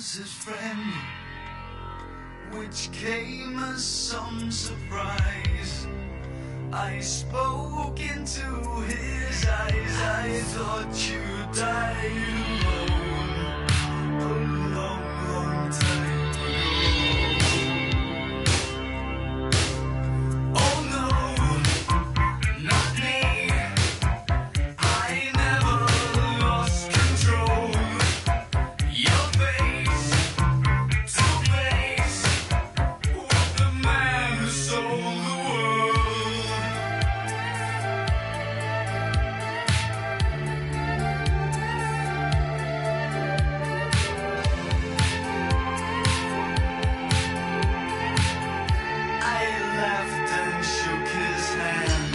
was his friend, which came as some surprise. I spoke into his eyes. I thought you died alone a long, long time ago. Oh no, not me. I never lost control. Your face to face with the man who sold the world. I laughed and shook his hand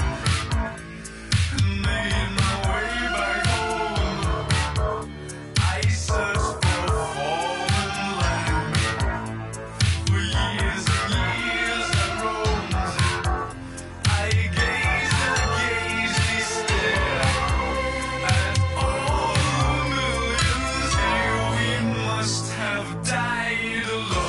and made my way back home. I searched for fallen land. For years and years I roamed. I gazed and gazed stare at all the millions here. We must have died alone.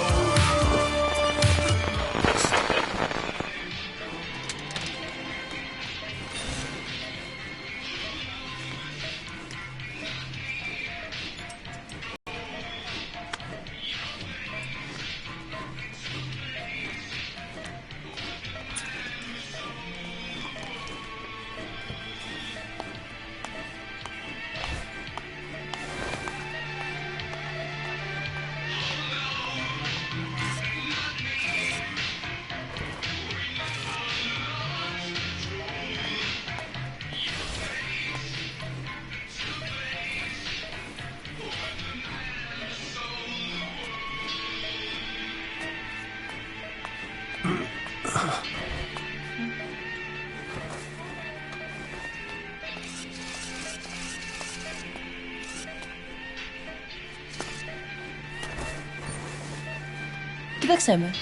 Gdzie tak chcemy?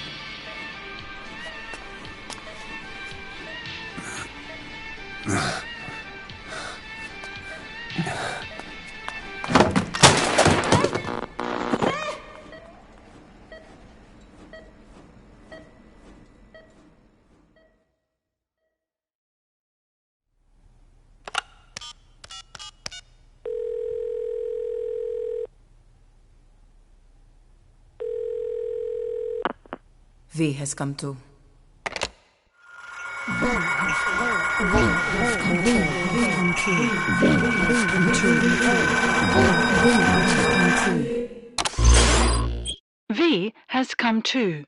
V has come to. V has come too.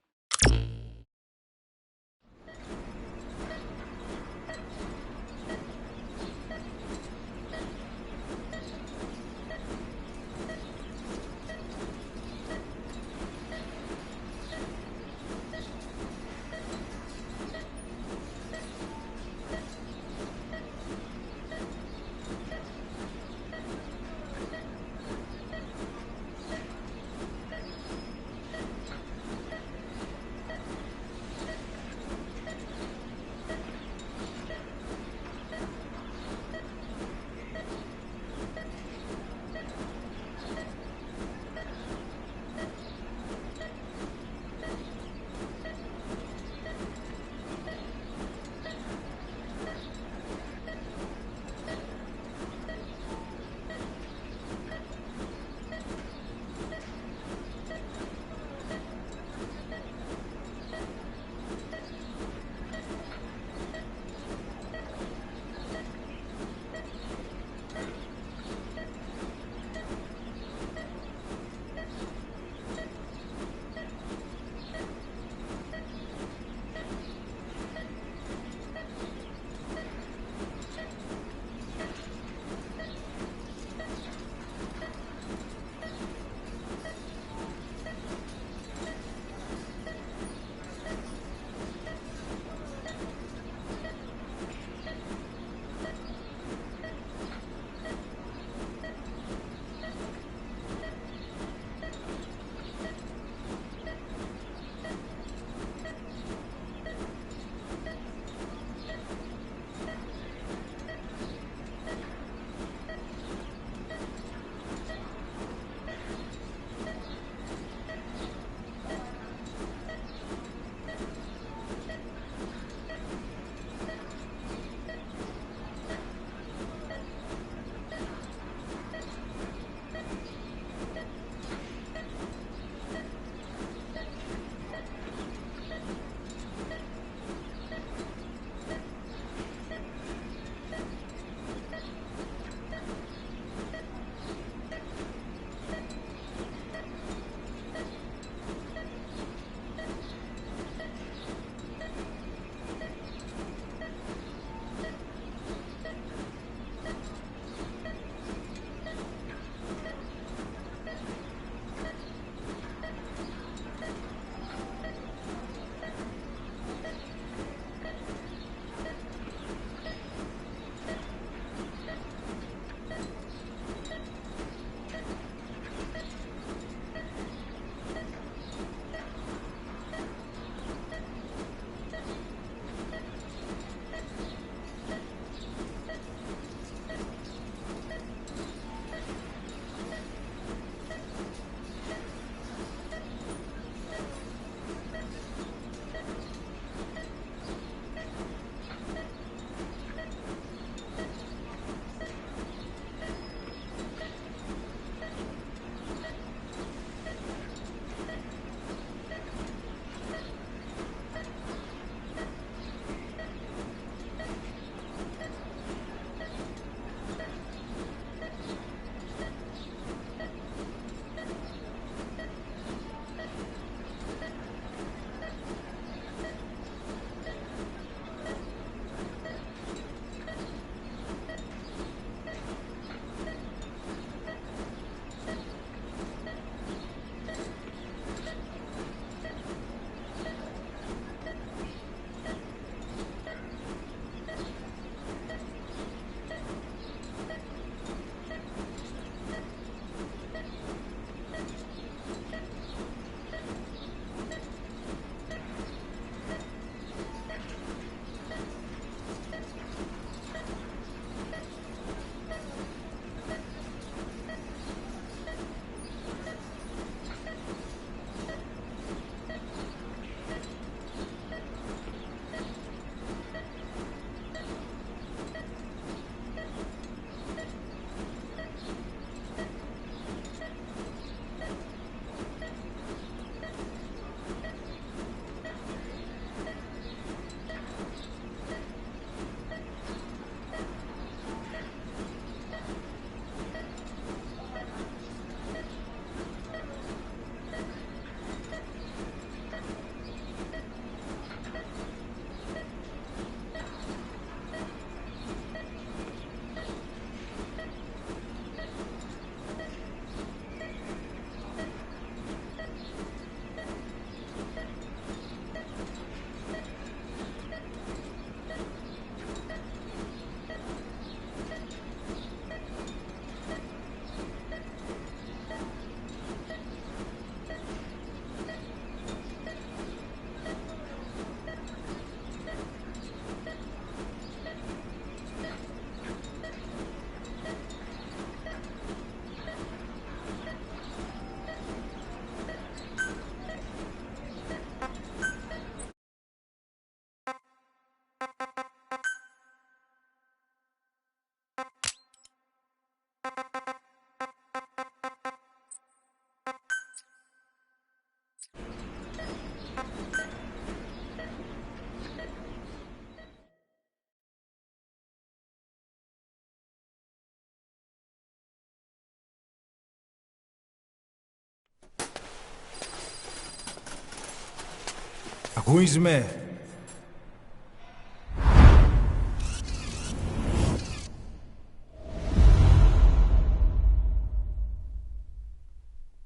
Ακούεις με?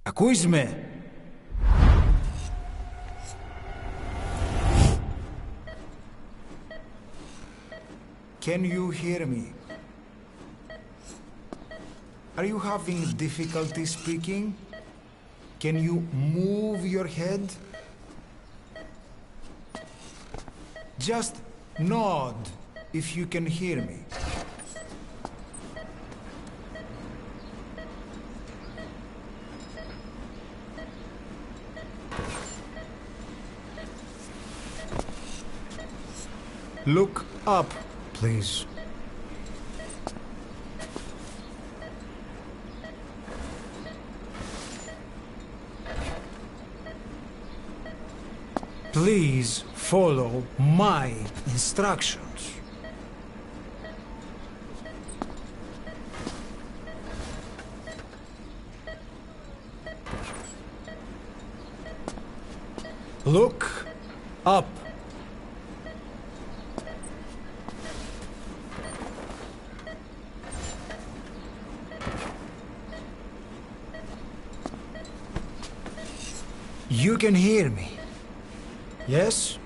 Ακούεις με? Can you hear me? Are you having difficulty speaking? Can you move your head? Just nod if you can hear me. Look up, please. Please follow my instructions. Look up. You can hear me. Yes?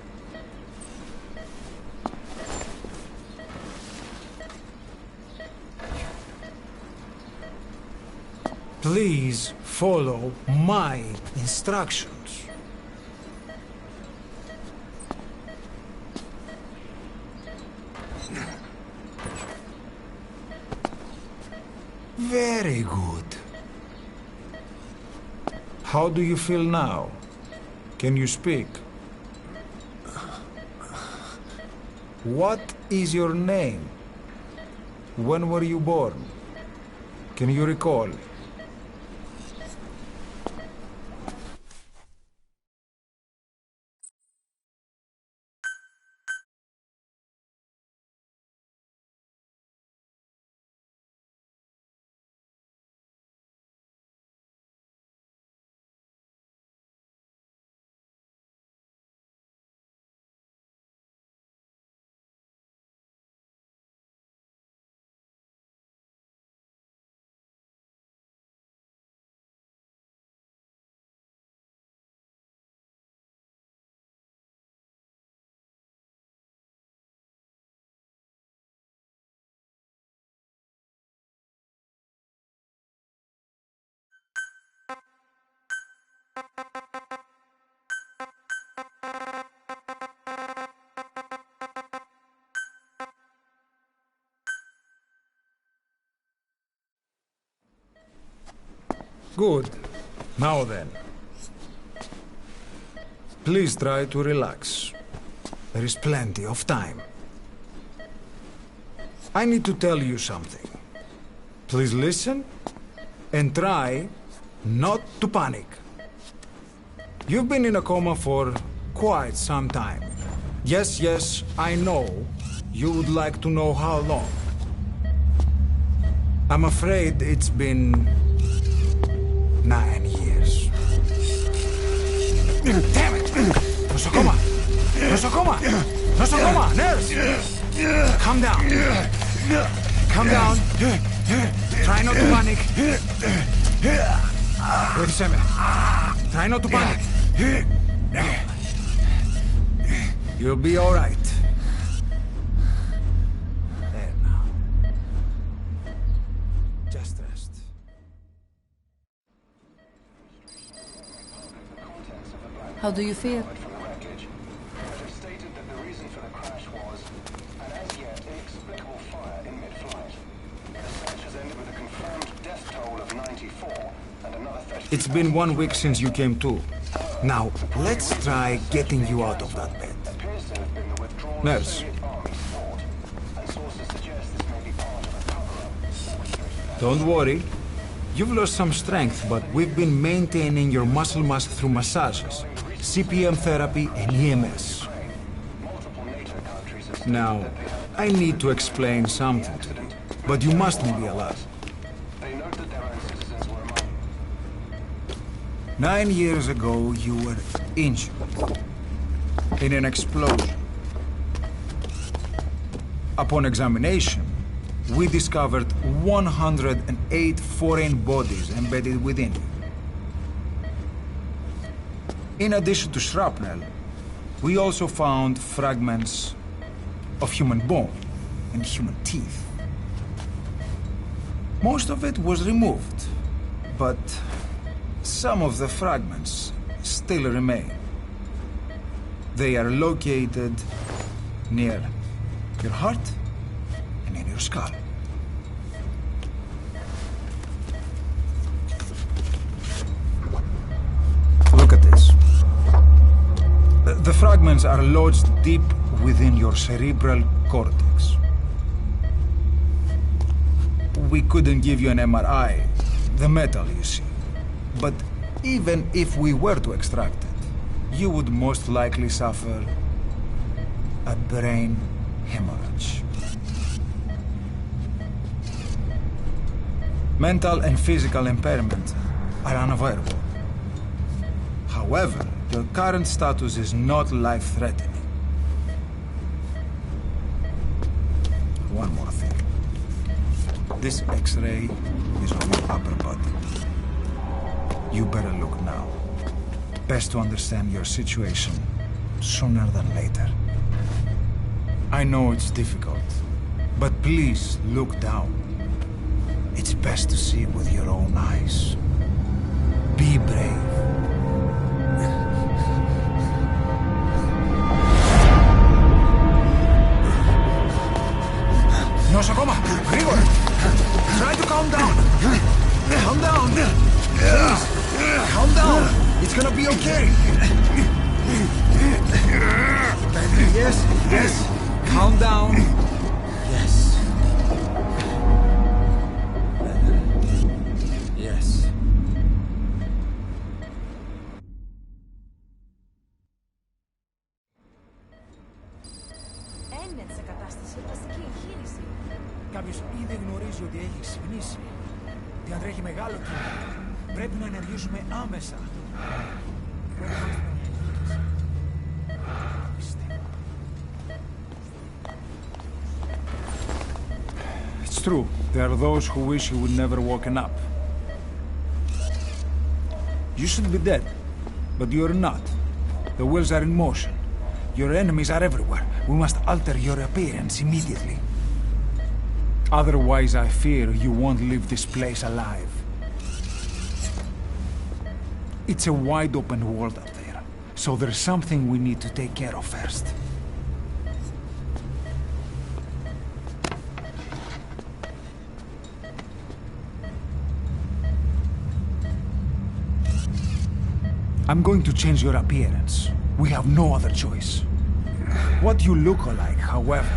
Please follow my instructions. Very good. How do you feel now? Can you speak? What is your name? When were you born? Can you recall? Good. Now then. Please try to relax. There is plenty of time. I need to tell you something. Please listen and try not to panic. You've been in a coma for quite some time. Yes, I know you would like to know how long. I'm afraid it's been 9 years. Damn it! Nosocoma! Nosocoma! Nosocoma! Nurse! Calm down. Calm down. Try not to panic. Wait a second. Try not to panic. Now. You'll be all right. There now. Just rest. How do you feel? It's been 1 week since you came to. Now, let's try getting you out of that bed. Nurse. Don't worry. You've lost some strength, but we've been maintaining your muscle mass through massages, CPM therapy, and EMS. Now, I need to explain something to you, but you mustn't be alarmed. 9 years ago, you were injured in an explosion. Upon examination, we discovered 108 foreign bodies embedded within you. In addition to shrapnel, we also found fragments of human bone and human teeth. Most of it was removed, but some of the fragments still remain. They are located near your heart and in your skull. Look at this. The fragments are lodged deep within your cerebral cortex. We couldn't give you an MRI, the metal, you see. But even if we were to extract it, you would most likely suffer a brain hemorrhage. Mental and physical impairment are unavoidable. However, your current status is not life-threatening. One more thing. This X-ray is on your upper body. You better look now. Best to understand your situation sooner than later. I know it's difficult, but please look down. It's best to see with your own eyes. Be brave. Nosakoma, Grigor! Try to calm down! Calm down! Please! Calm down! It's gonna be okay! Yes, yes! Calm down! Yes. Yes. Έμεινε σε κατάσταση βασική εγχείρηση. Κάποιος ήδη γνωρίζει ότι έχει ξυπνήσει. Διατρέχει μεγάλο κίνδυνο. Πρέπει να ενεργήσουμε άμεσα. It's true. There are those who wish you would never woken up. You should be dead, but you're not. The wheels are in motion. Your enemies are everywhere. We must alter your appearance immediately. Otherwise, I fear you won't leave this place alive. It's a wide-open world up there, so there's something we need to take care of first. I'm going to change your appearance. We have no other choice. What you look like, however,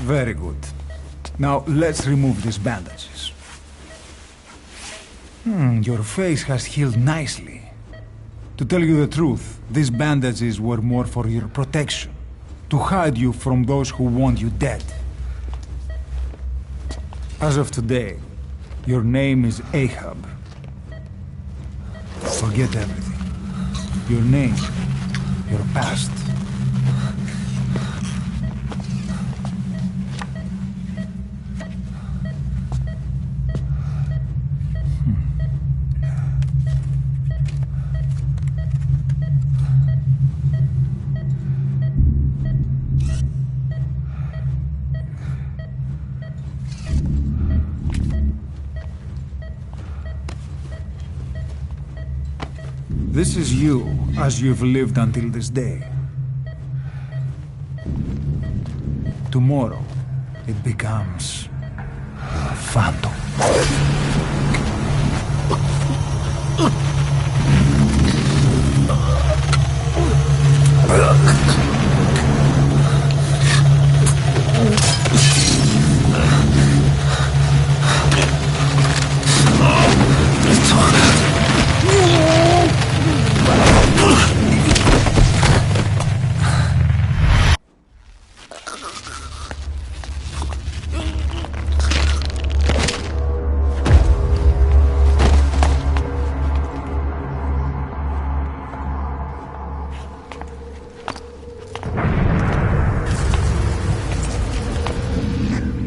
Very good. Now let's remove these bandages. Your face has healed nicely. To tell you the truth, these bandages were more for your protection, to hide you from those who want you dead. As of today, your name is Ahab. Forget everything. Your name, your past. This is you, as you've lived until this day. Tomorrow, it becomes a phantom.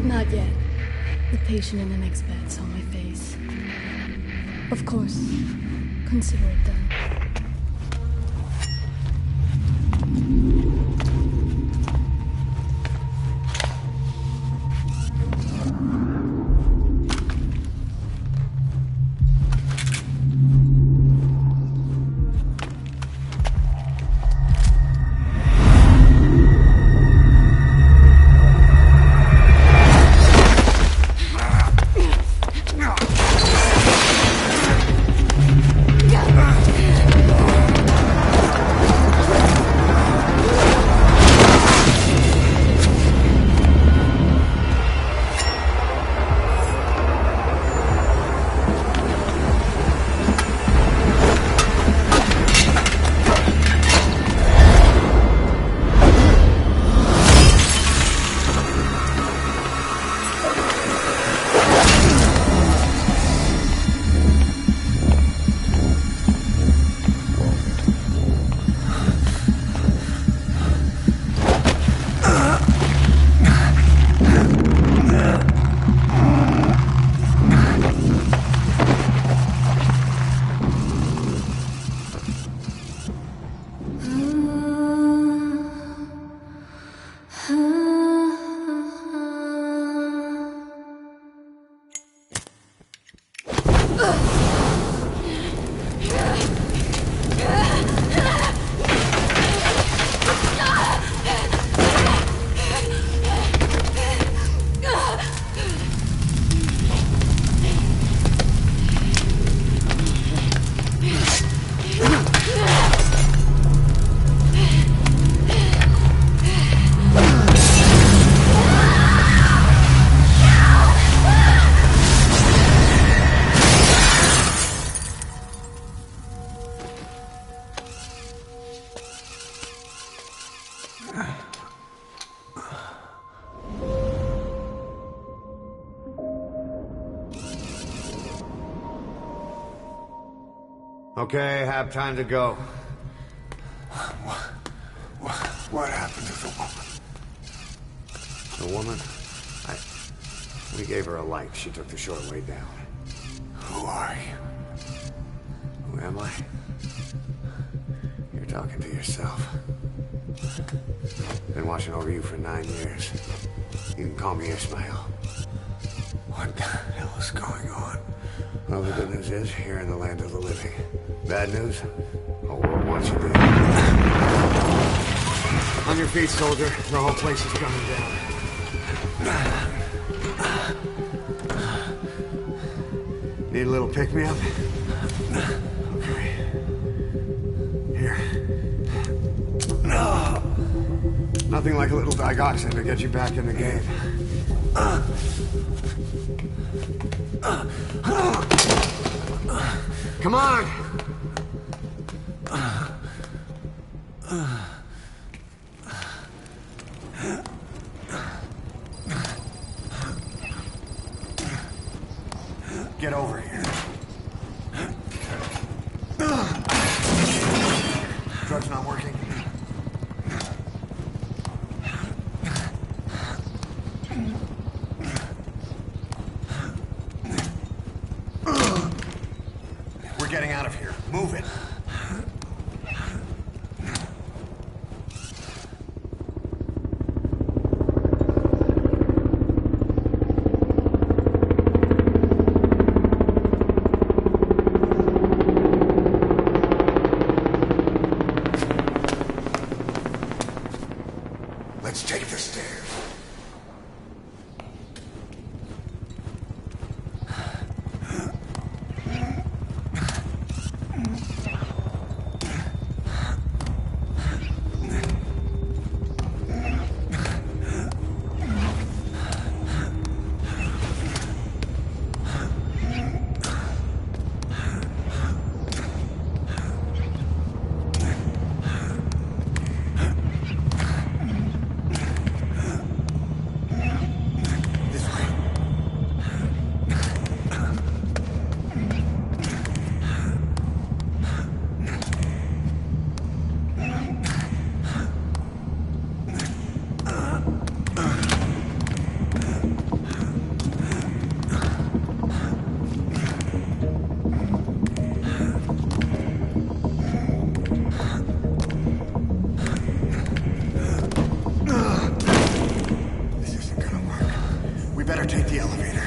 Not yet. The patient in the next bed saw my face. Of course. Consider it done. Okay, have time to go. What happened to the woman? The woman? We gave her a light. She took the short way down. Who are you? Who am I? You're talking to yourself. Been watching over you for 9 years. You can call me Ishmael. What the hell is going on? Well, the good news is, you're in the land of the living. Bad news? The whole world wants you dead. On your feet, soldier. The whole place is coming down. Need a little pick-me-up? Okay. Here. Nothing like a little digoxin to get you back in the game. Come on! Get over here. Drug's not working. We're getting out of here. Move it. Let's take the stairs. Take the elevator.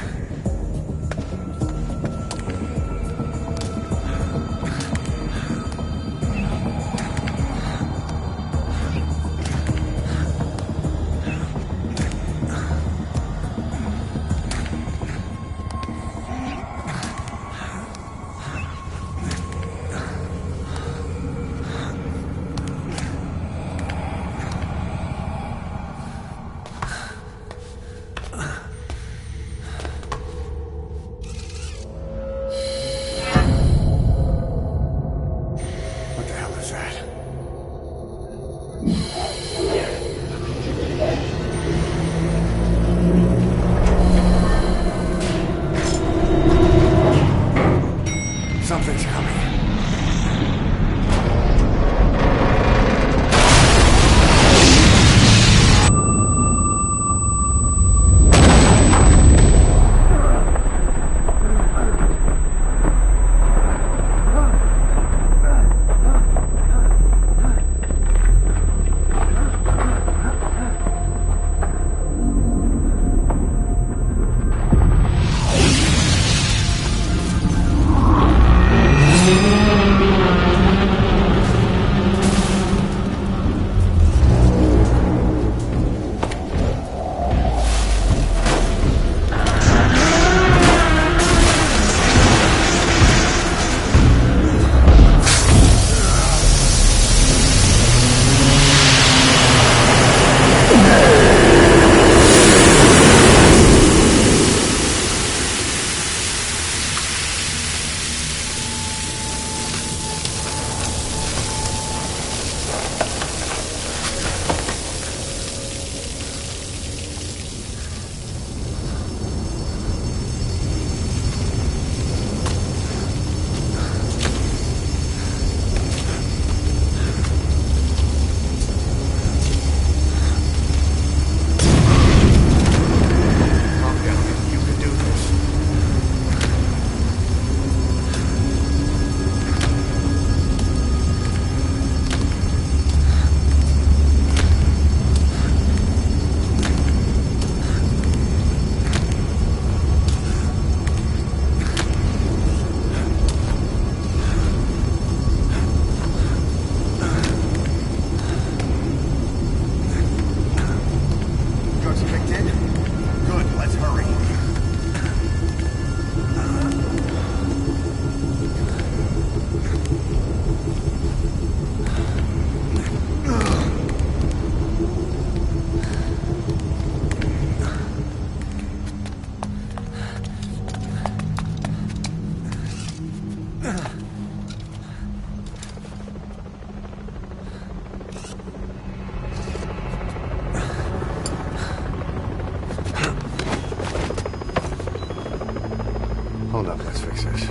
Hold up, let's fix this.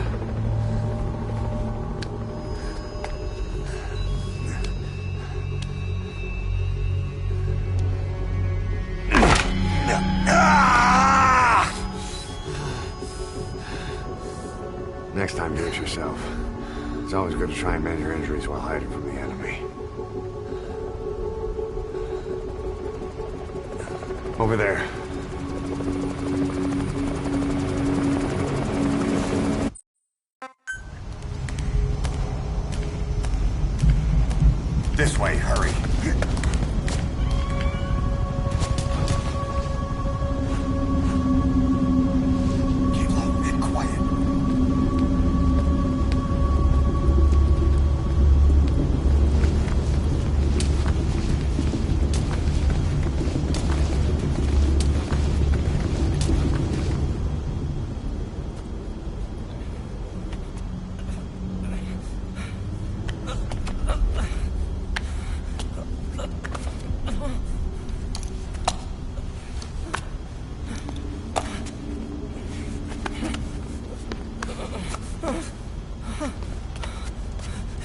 Next time, do it yourself. It's always good to try and mend your injuries while hiding from the enemy. Over there. This way, hurry. Keep low and quiet.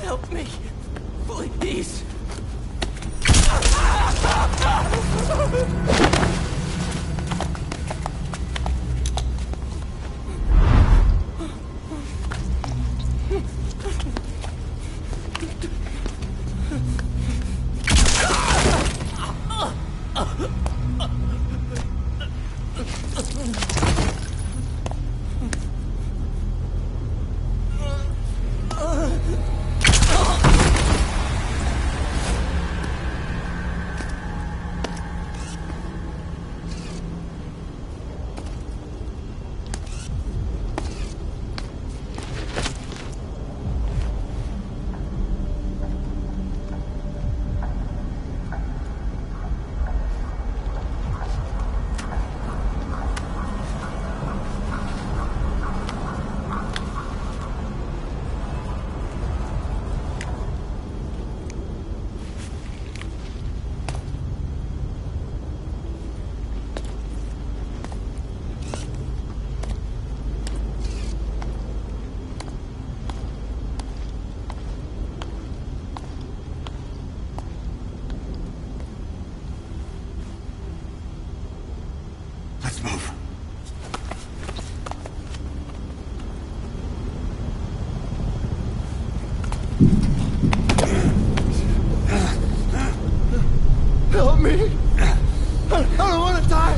Help me, please. Let's move. Help me. I don't want to die.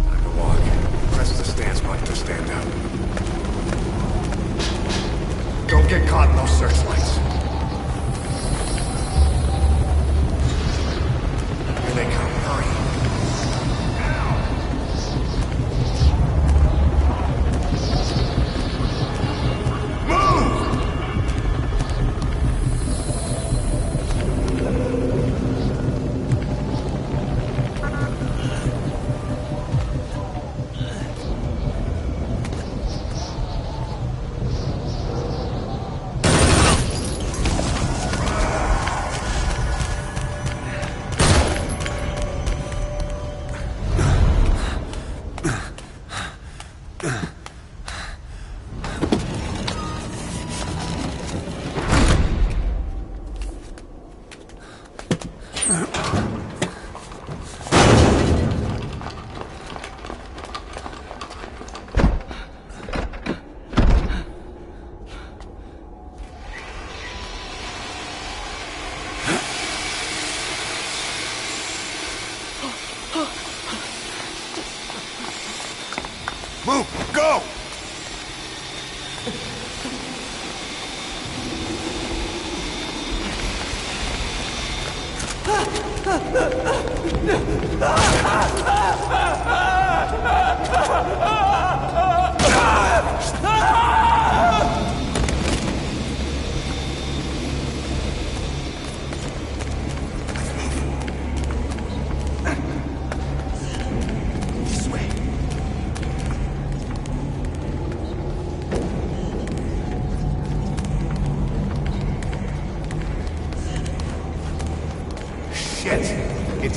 Time to walk. Press the stance button to stand up. Don't get caught in those searchlights. Here they come. Hurry. Move! Go!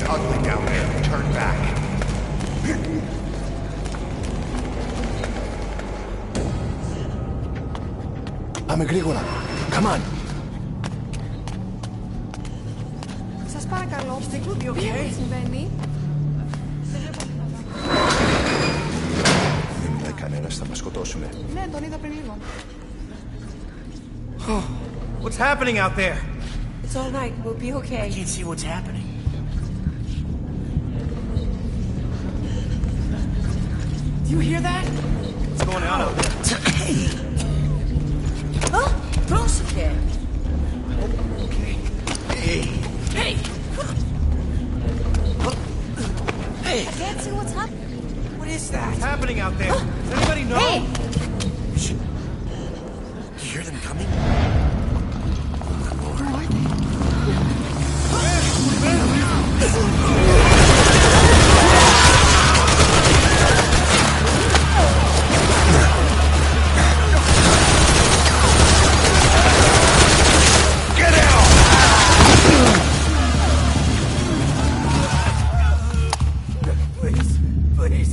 ugly down there. Turn back. Πάμε γρήγορα. Come on. Σας παρακαλώ, τι συμβαίνει? Δεν μιλάει κανένας, θα μας σκοτώσουνε. Ναι, τον είδα πριν λίγο. What's happening out there? It's all right, we'll be okay. I can't see what's happening. Do you hear that? What's going on out there? Hey! Huh? Close again. Okay. Hey! Hey! Hey! I can't see what's happening. What is that? What's happening out there? Does anybody know? Hey! You hear them coming? Please, please.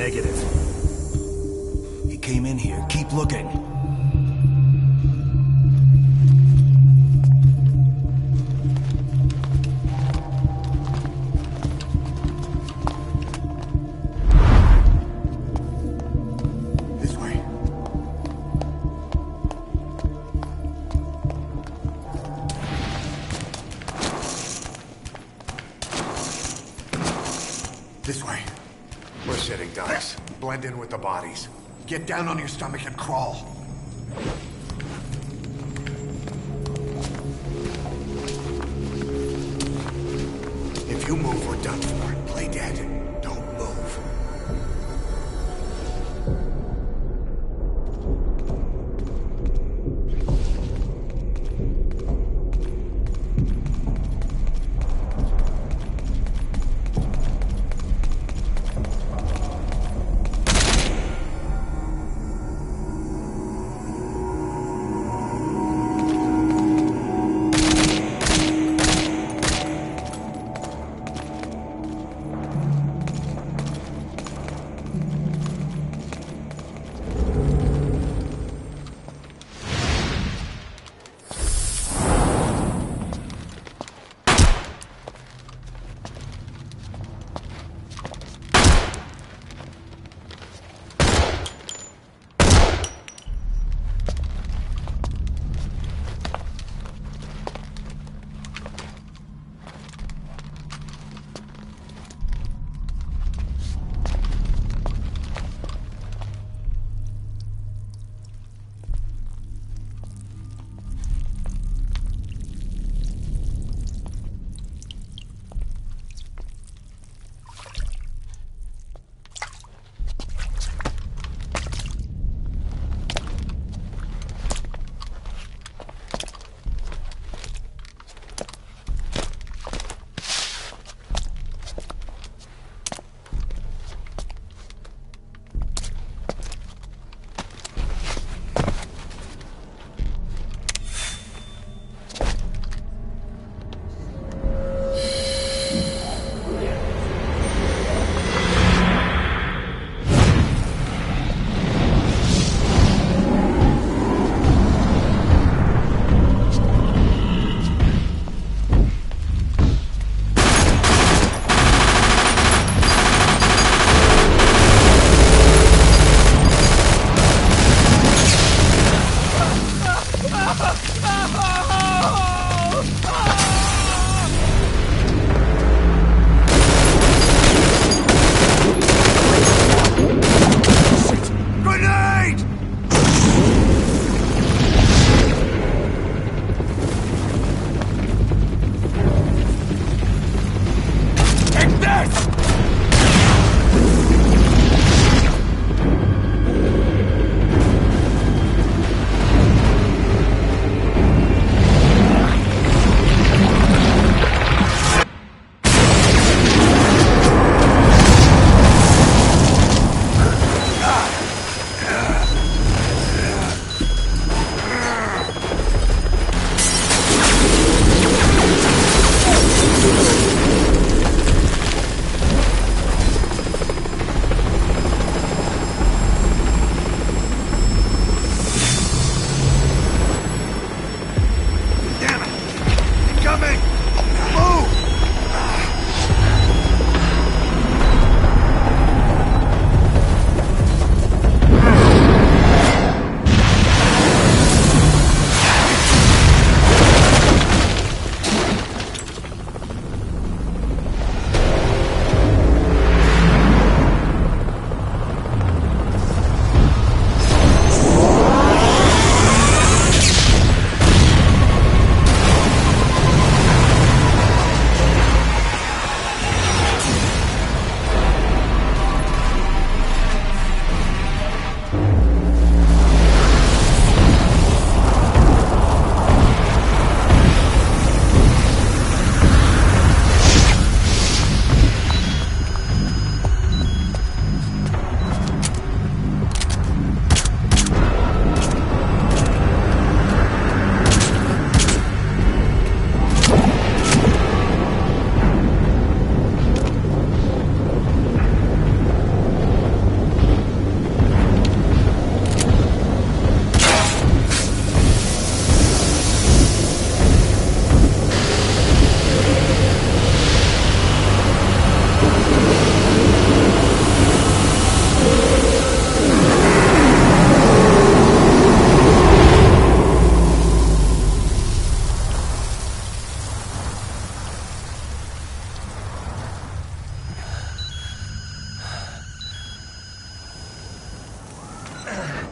Negative. He came in here. Keep looking. This way. This way. We're sitting ducks. Blend in with the bodies. Get down on your stomach and crawl. If you move, we're done for. Play dead. Don't move.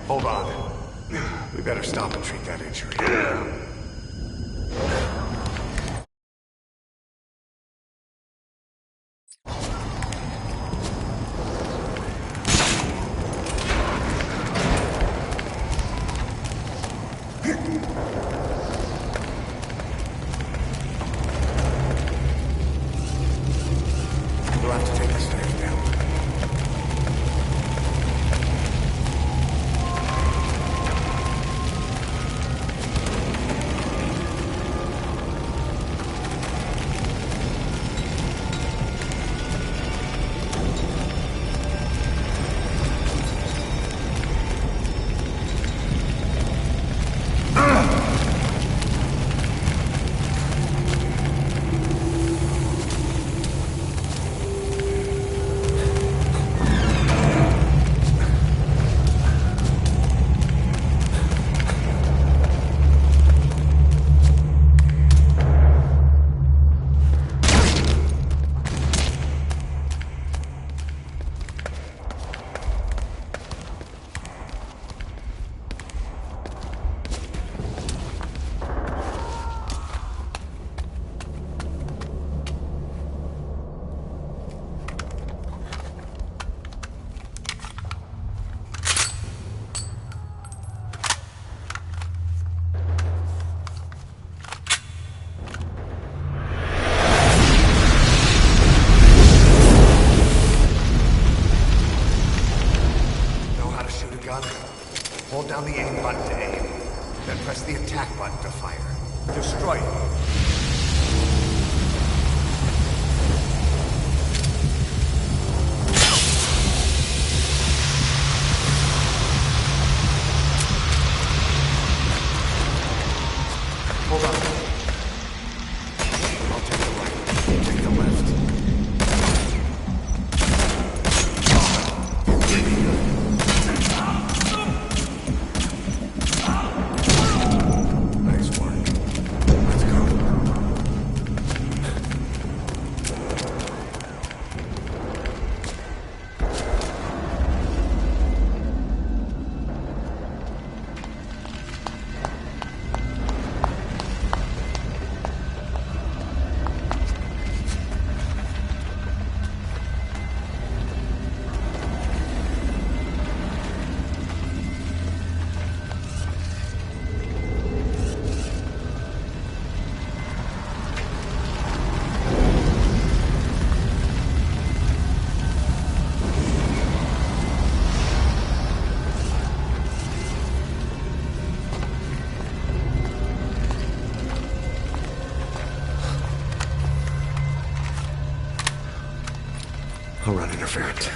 Hold on. We better stop and treat that injury. We'll have to take the stairs down. Hold down the aim button to aim. Then press the attack button to fire. Destroy it. Hold on. I'll take the right. You take the left. Nice work. Let's go. I'll run interference.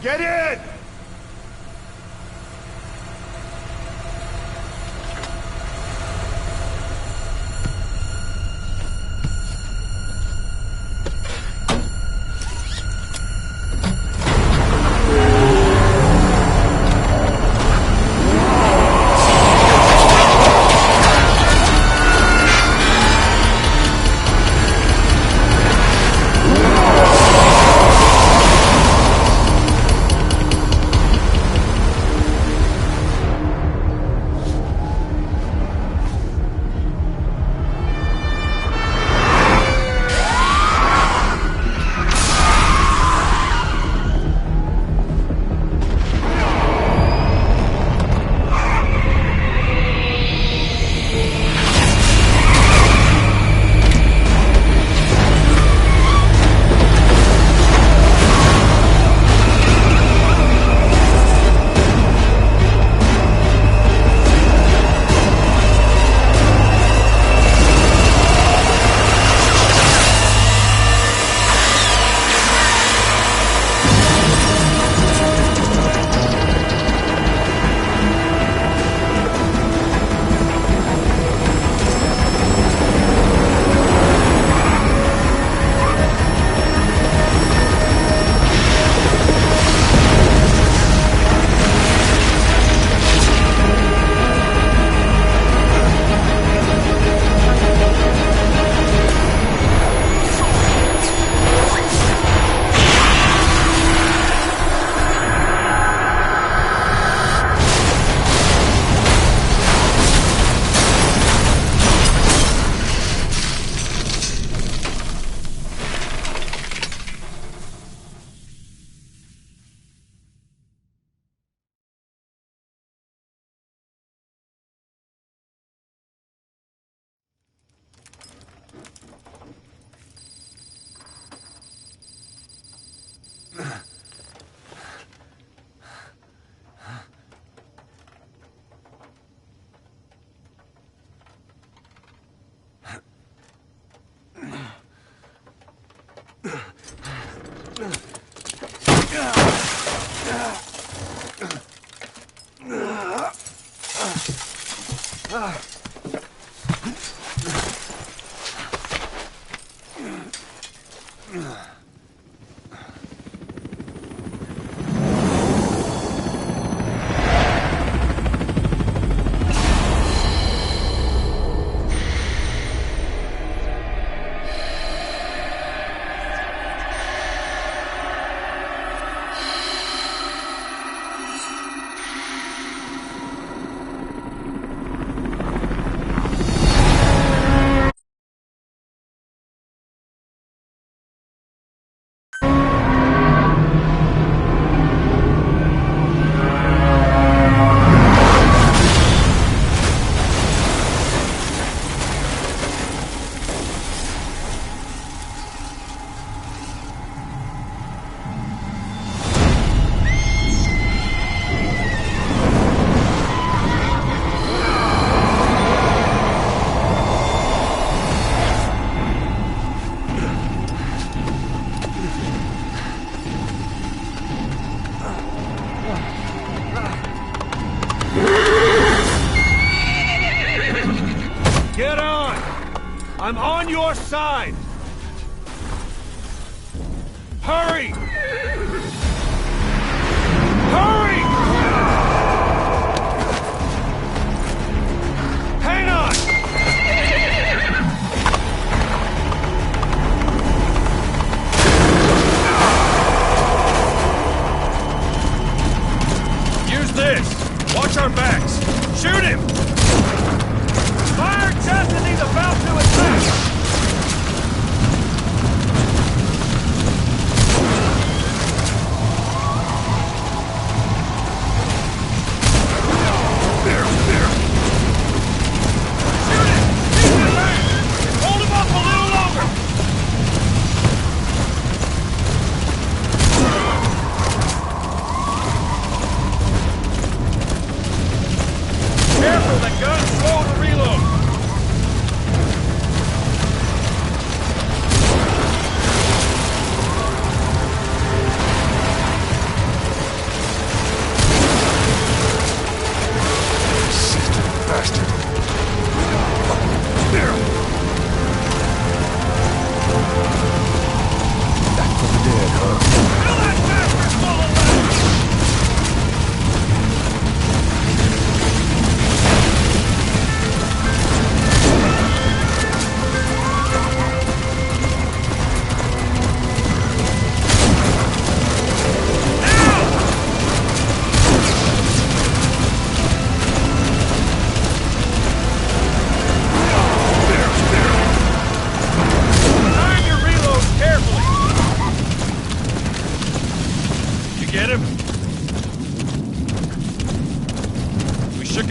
Get in! I'm on your side! Hurry! Hurry! Hang on! Use this! Watch our backs! Shoot him! Fire just as he's about to attack!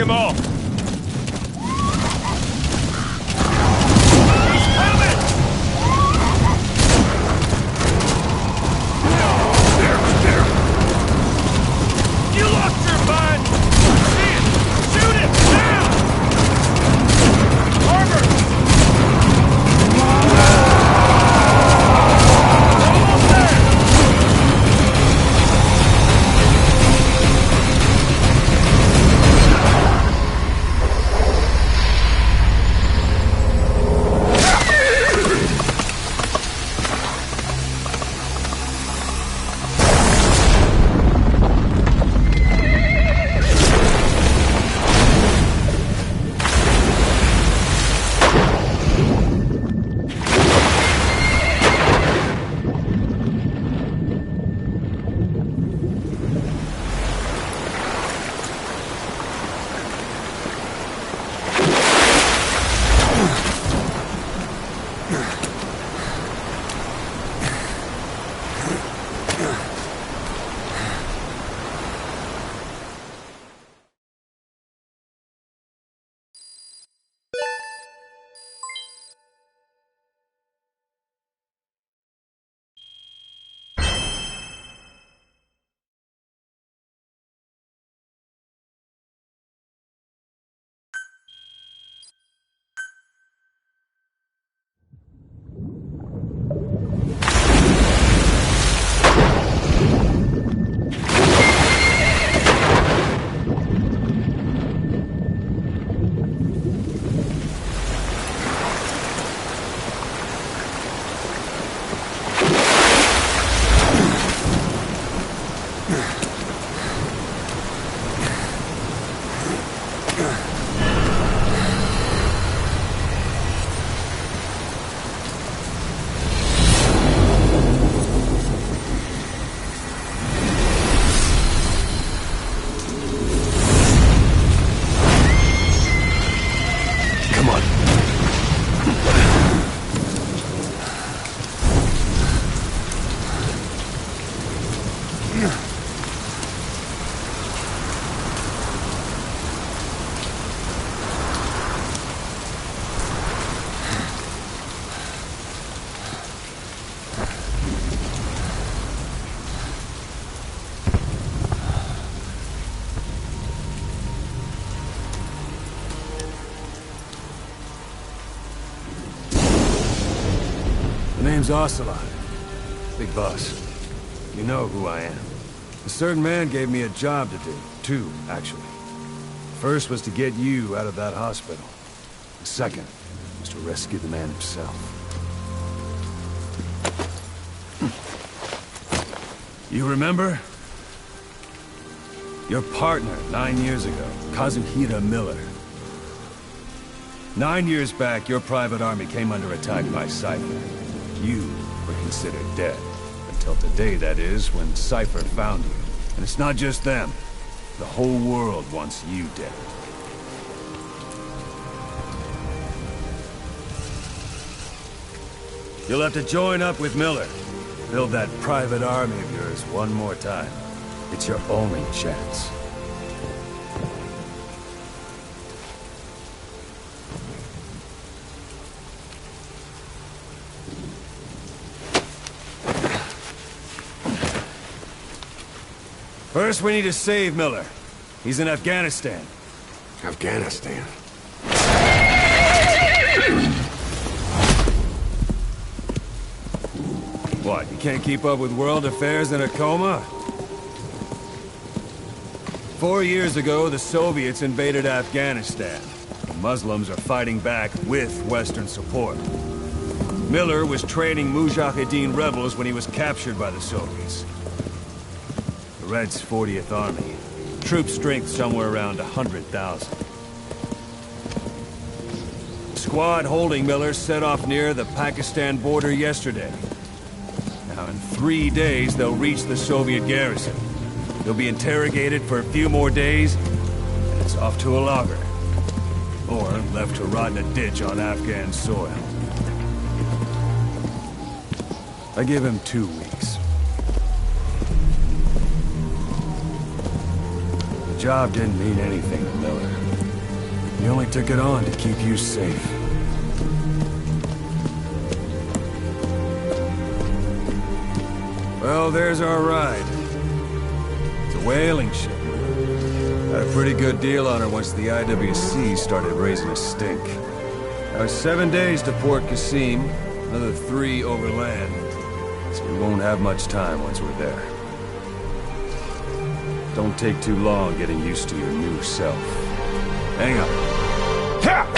him off! You lost your mind! See it! Shoot him! Now! Armor! Almost there! The name's Ocelot. Big boss. You know who I am. A certain man gave me a job to do. Two, actually. First was to get you out of that hospital. The second was to rescue the man himself. You remember? Your partner 9 years ago, Kazuhira Miller. 9 years back, your private army came under attack by Cypher. You were considered dead. Until today, that is, when Cypher found you. And it's not just them. The whole world wants you dead. You'll have to join up with Miller. Build that private army of yours one more time. It's your only chance. First, we need to save Miller. He's in Afghanistan. Afghanistan? What, you can't keep up with world affairs in a coma? 4 years ago, the Soviets invaded Afghanistan. The Muslims are fighting back with Western support. Miller was training Mujahideen rebels when he was captured by the Soviets. The Reds' 40th Army. Troop strength somewhere around 100,000. The squad holding Miller set off near the Pakistan border yesterday. Now, in 3 days, they'll reach the Soviet garrison. They'll be interrogated for a few more days, and it's off to a lager. Or left to rot in a ditch on Afghan soil. I give him 2 weeks. The job didn't mean anything to Miller. He only took it on to keep you safe. Well, there's our ride. It's a whaling ship. Had a pretty good deal on her once the IWC started raising a stink. Now 7 days to Port Qasim, another 3 overland. So we won't have much time once we're there. Don't take too long getting used to your new self. Hang on. Ha!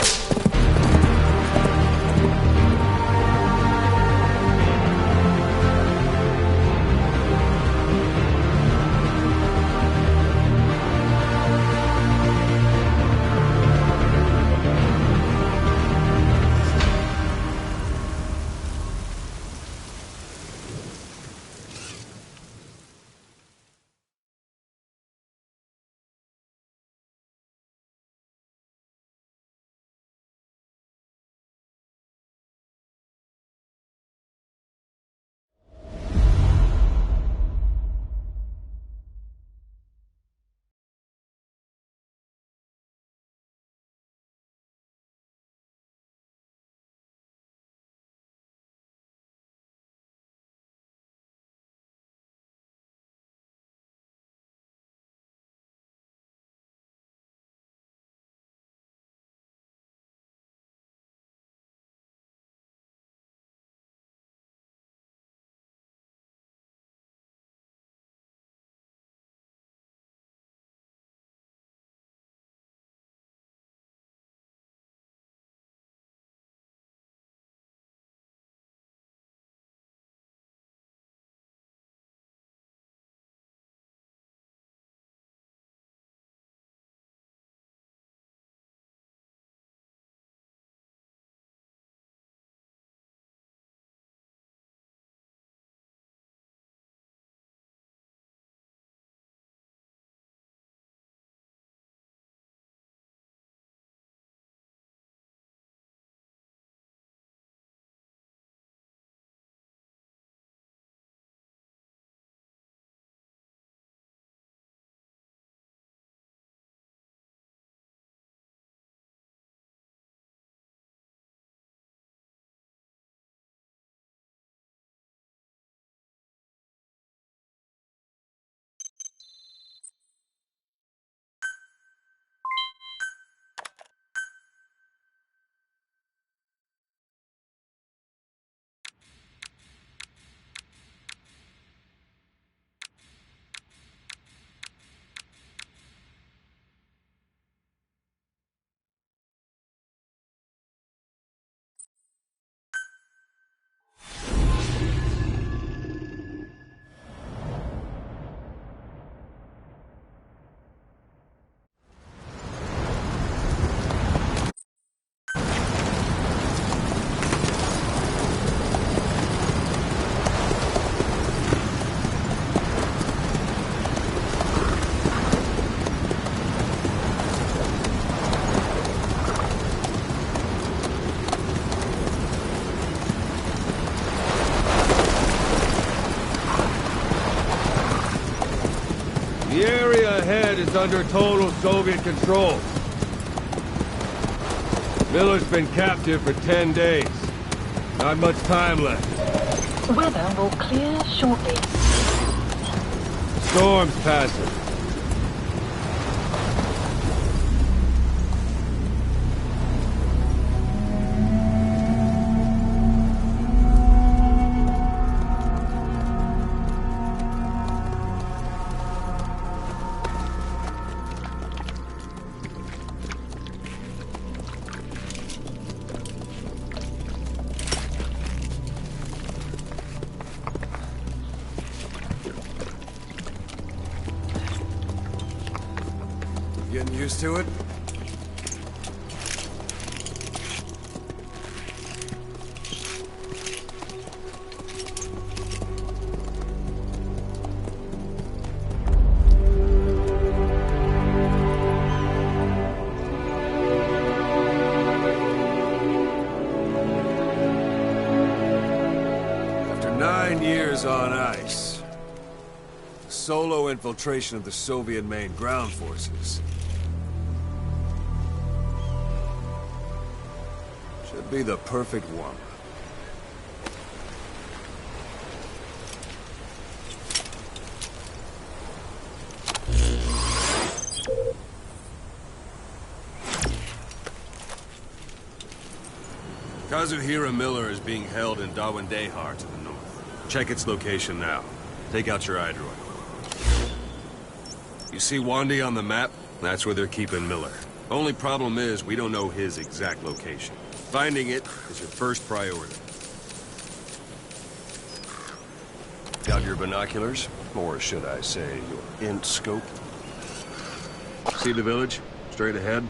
The area ahead is under total Soviet control. Miller's been captive for 10 days. Not much time left. Weather will clear shortly. Storm's passing. Getting used to it? After 9 years on ice, solo infiltration of the Soviet main ground forces. be the perfect one. Kazuhira Miller is being held in Dawandehar to the north. Check its location now. Take out your iDroid. You see Wandi on the map? That's where they're keeping Miller. Only problem is, we don't know his exact location. Finding it is your first priority. Got your binoculars? Or should I say, your int scope? See the village? Straight ahead?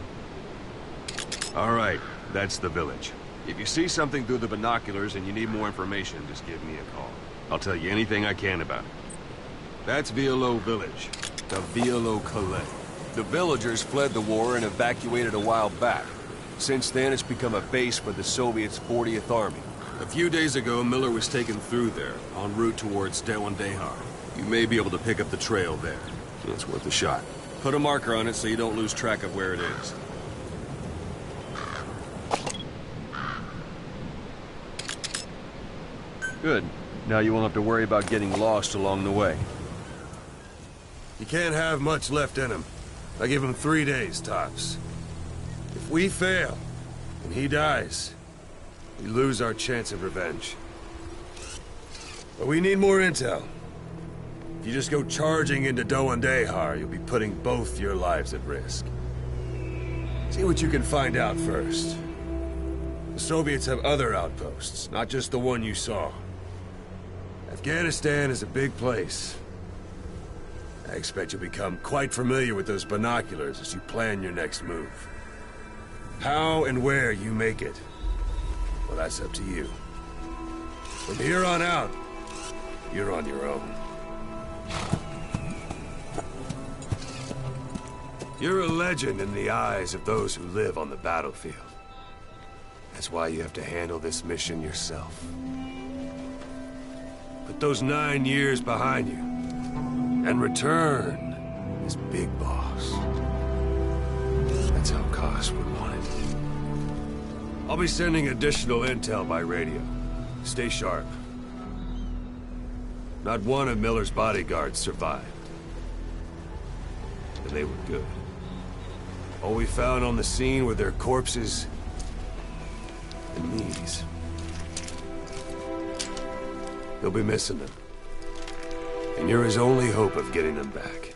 Alright, that's the village. If you see something through the binoculars and you need more information, just give me a call. I'll tell you anything I can about it. That's Violo Village. The Violo Calais. The villagers fled the war and evacuated a while back. Since then, it's become a base for the Soviets' 40th Army. A few days ago, Miller was taken through there, en route towards Dawandehar. You may be able to pick up the trail there. It's worth a shot. Put a marker on it so you don't lose track of where it is. Good. Now you won't have to worry about getting lost along the way. You can't have much left in him. I give him 3 days, tops. If we fail, and he dies, we lose our chance of revenge. But we need more intel. If you just go charging into Dawandehar, you'll be putting both your lives at risk. See what you can find out first. The Soviets have other outposts, not just the one you saw. Afghanistan is a big place. I expect you'll become quite familiar with those binoculars as you plan your next move. How and where you make it, well, that's up to you. From here on out, you're on your own. You're a legend in the eyes of those who live on the battlefield. That's why you have to handle this mission yourself. Put those 9 years behind you, and return as Big Boss. That's how Koss would want it. I'll be sending additional intel by radio. Stay sharp. Not one of Miller's bodyguards survived. And they were good. All we found on the scene were their corpses and knees. He'll be missing them. And you're his only hope of getting them back.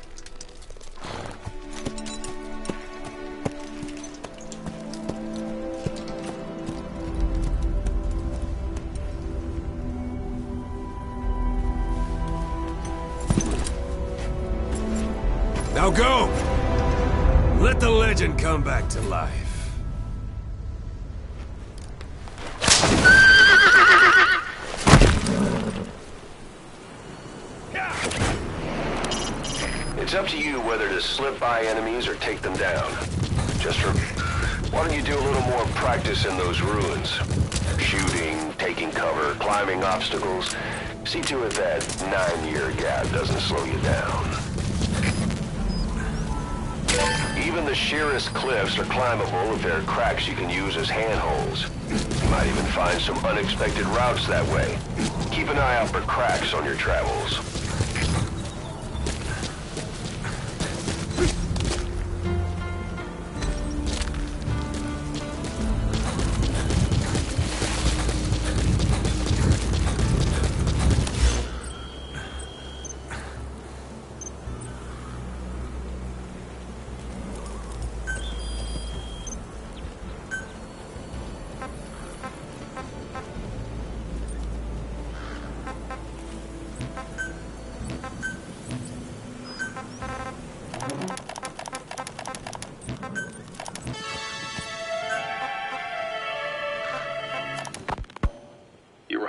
Now go! Let the legend come back to life. It's up to you whether to slip by enemies or take them down. Why don't you do a little more practice in those ruins? Shooting, taking cover, climbing obstacles. See to it that 9-year gap doesn't slow you down. Even the sheerest cliffs are climbable if there are cracks you can use as handholds. You might even find some unexpected routes that way. Keep an eye out for cracks on your travels.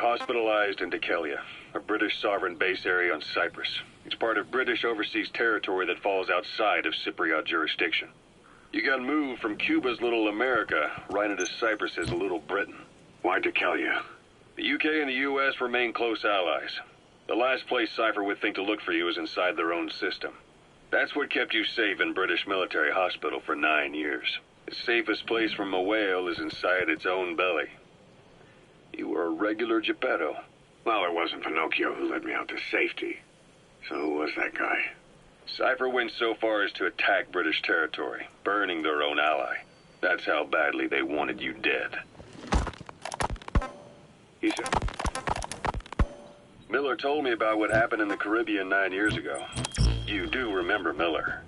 Hospitalized in Dikelia, a British sovereign base area on Cyprus. It's part of British overseas territory that falls outside of Cypriot jurisdiction. You got moved from Cuba's Little America right into Cyprus's Little Britain. Why Dikelia? The UK and the US remain close allies. The last place Cypher would think to look for you is inside their own system. That's what kept you safe in British military hospital for 9 years. The safest place from a whale is inside its own belly. regular Geppetto. Well, it wasn't Pinocchio who led me out to safety. So who was that guy? Cypher went so far as to attack British territory, burning their own ally. That's how badly they wanted you dead. He said... Miller told me about what happened in the Caribbean 9 years ago. You do remember Miller.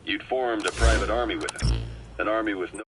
You'd formed a private army with him. An army with no...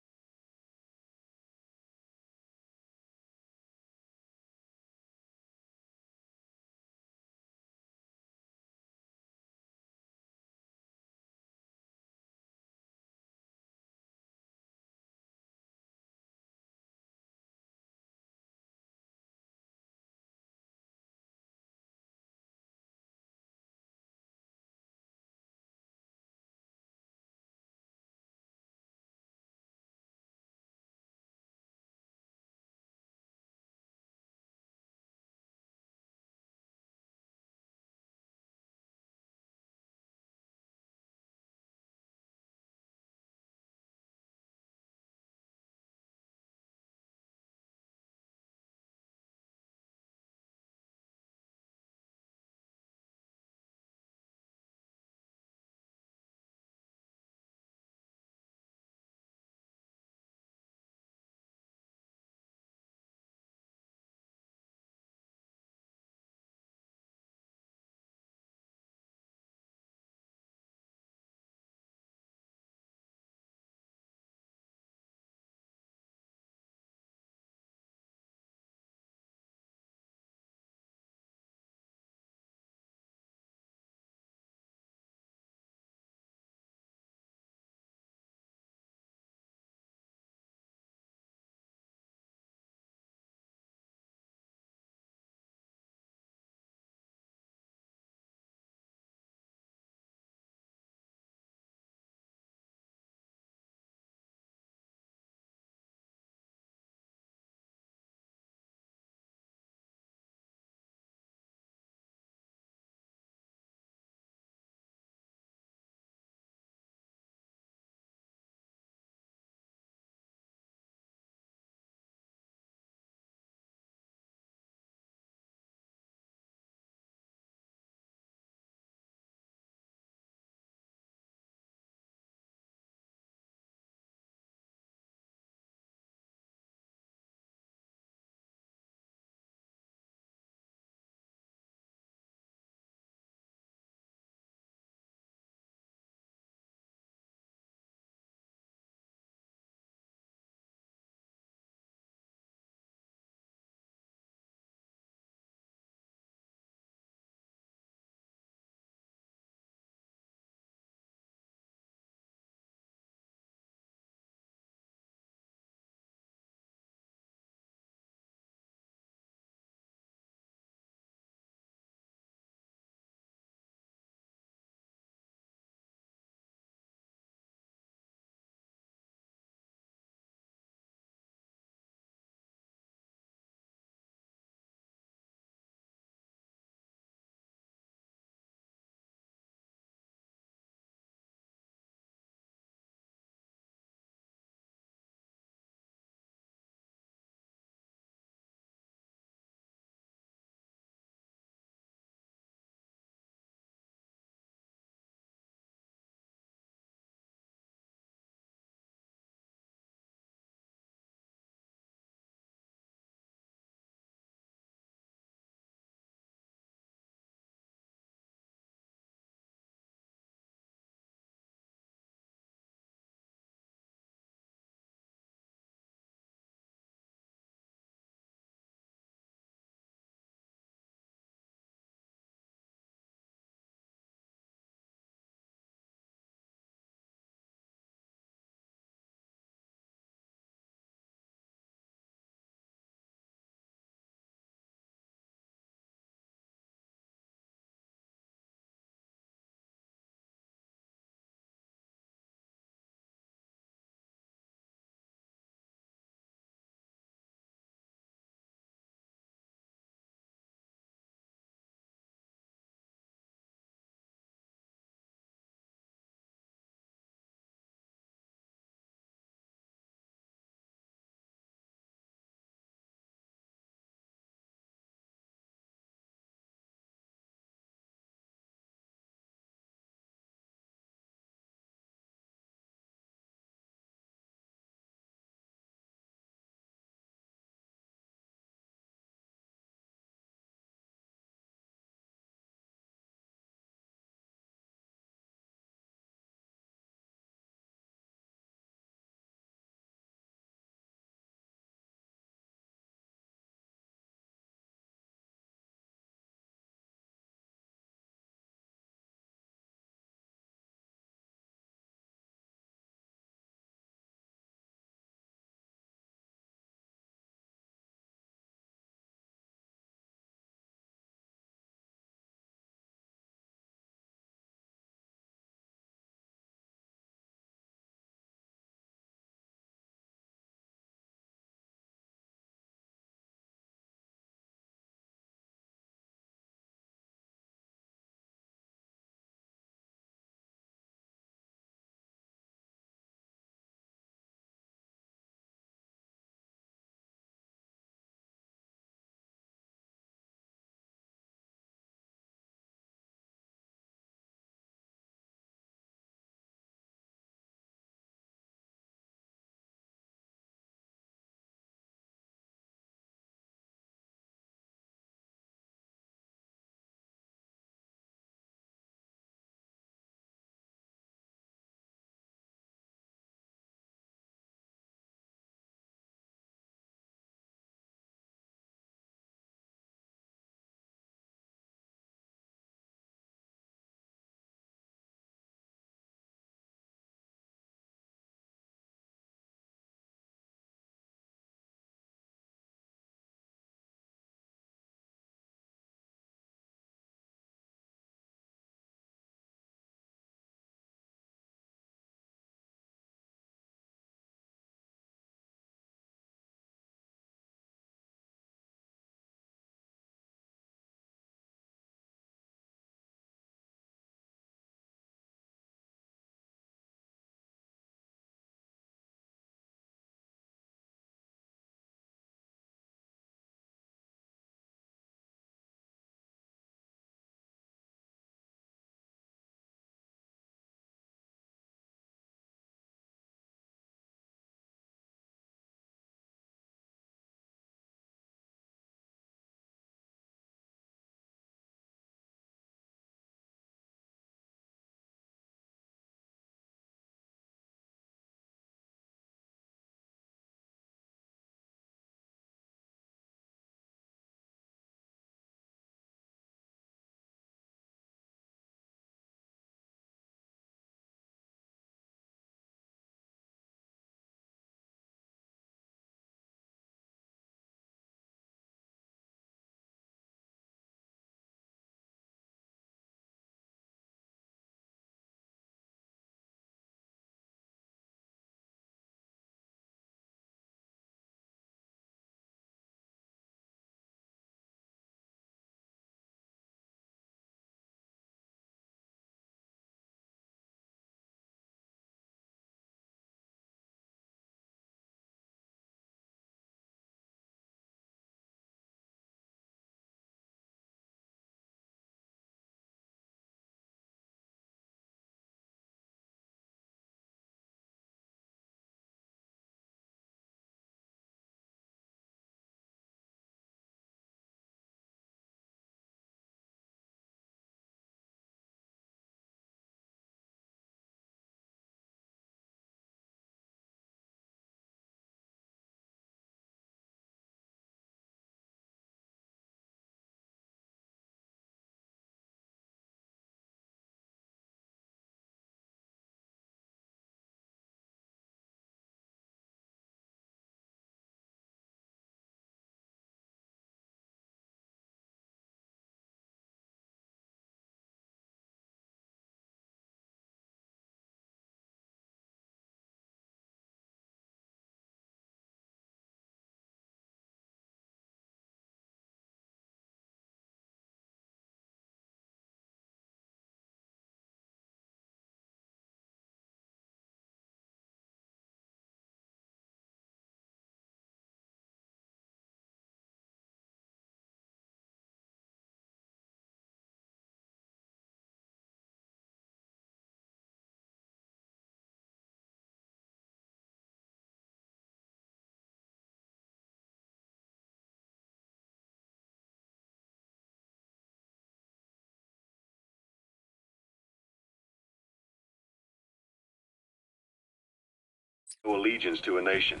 allegiance to a nation.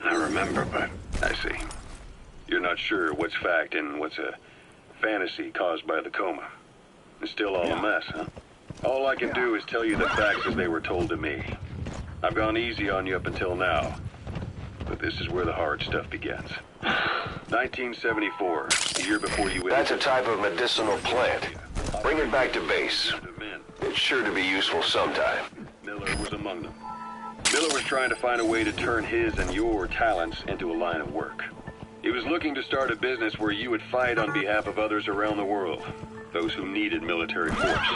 I remember, but... I see. You're not sure what's fact and what's a fantasy caused by the coma. It's still all a mess, huh? All I can do is tell you the facts as they were told to me. I've gone easy on you up until now, but this is where the hard stuff begins. 1974, the year before you... That's a type of medicinal plant. Bring it back to base. It's sure to be useful sometime. Miller was among them. Miller was trying to find a way to turn his and your talents into a line of work. He was looking to start a business where you would fight on behalf of others around the world, those who needed military force.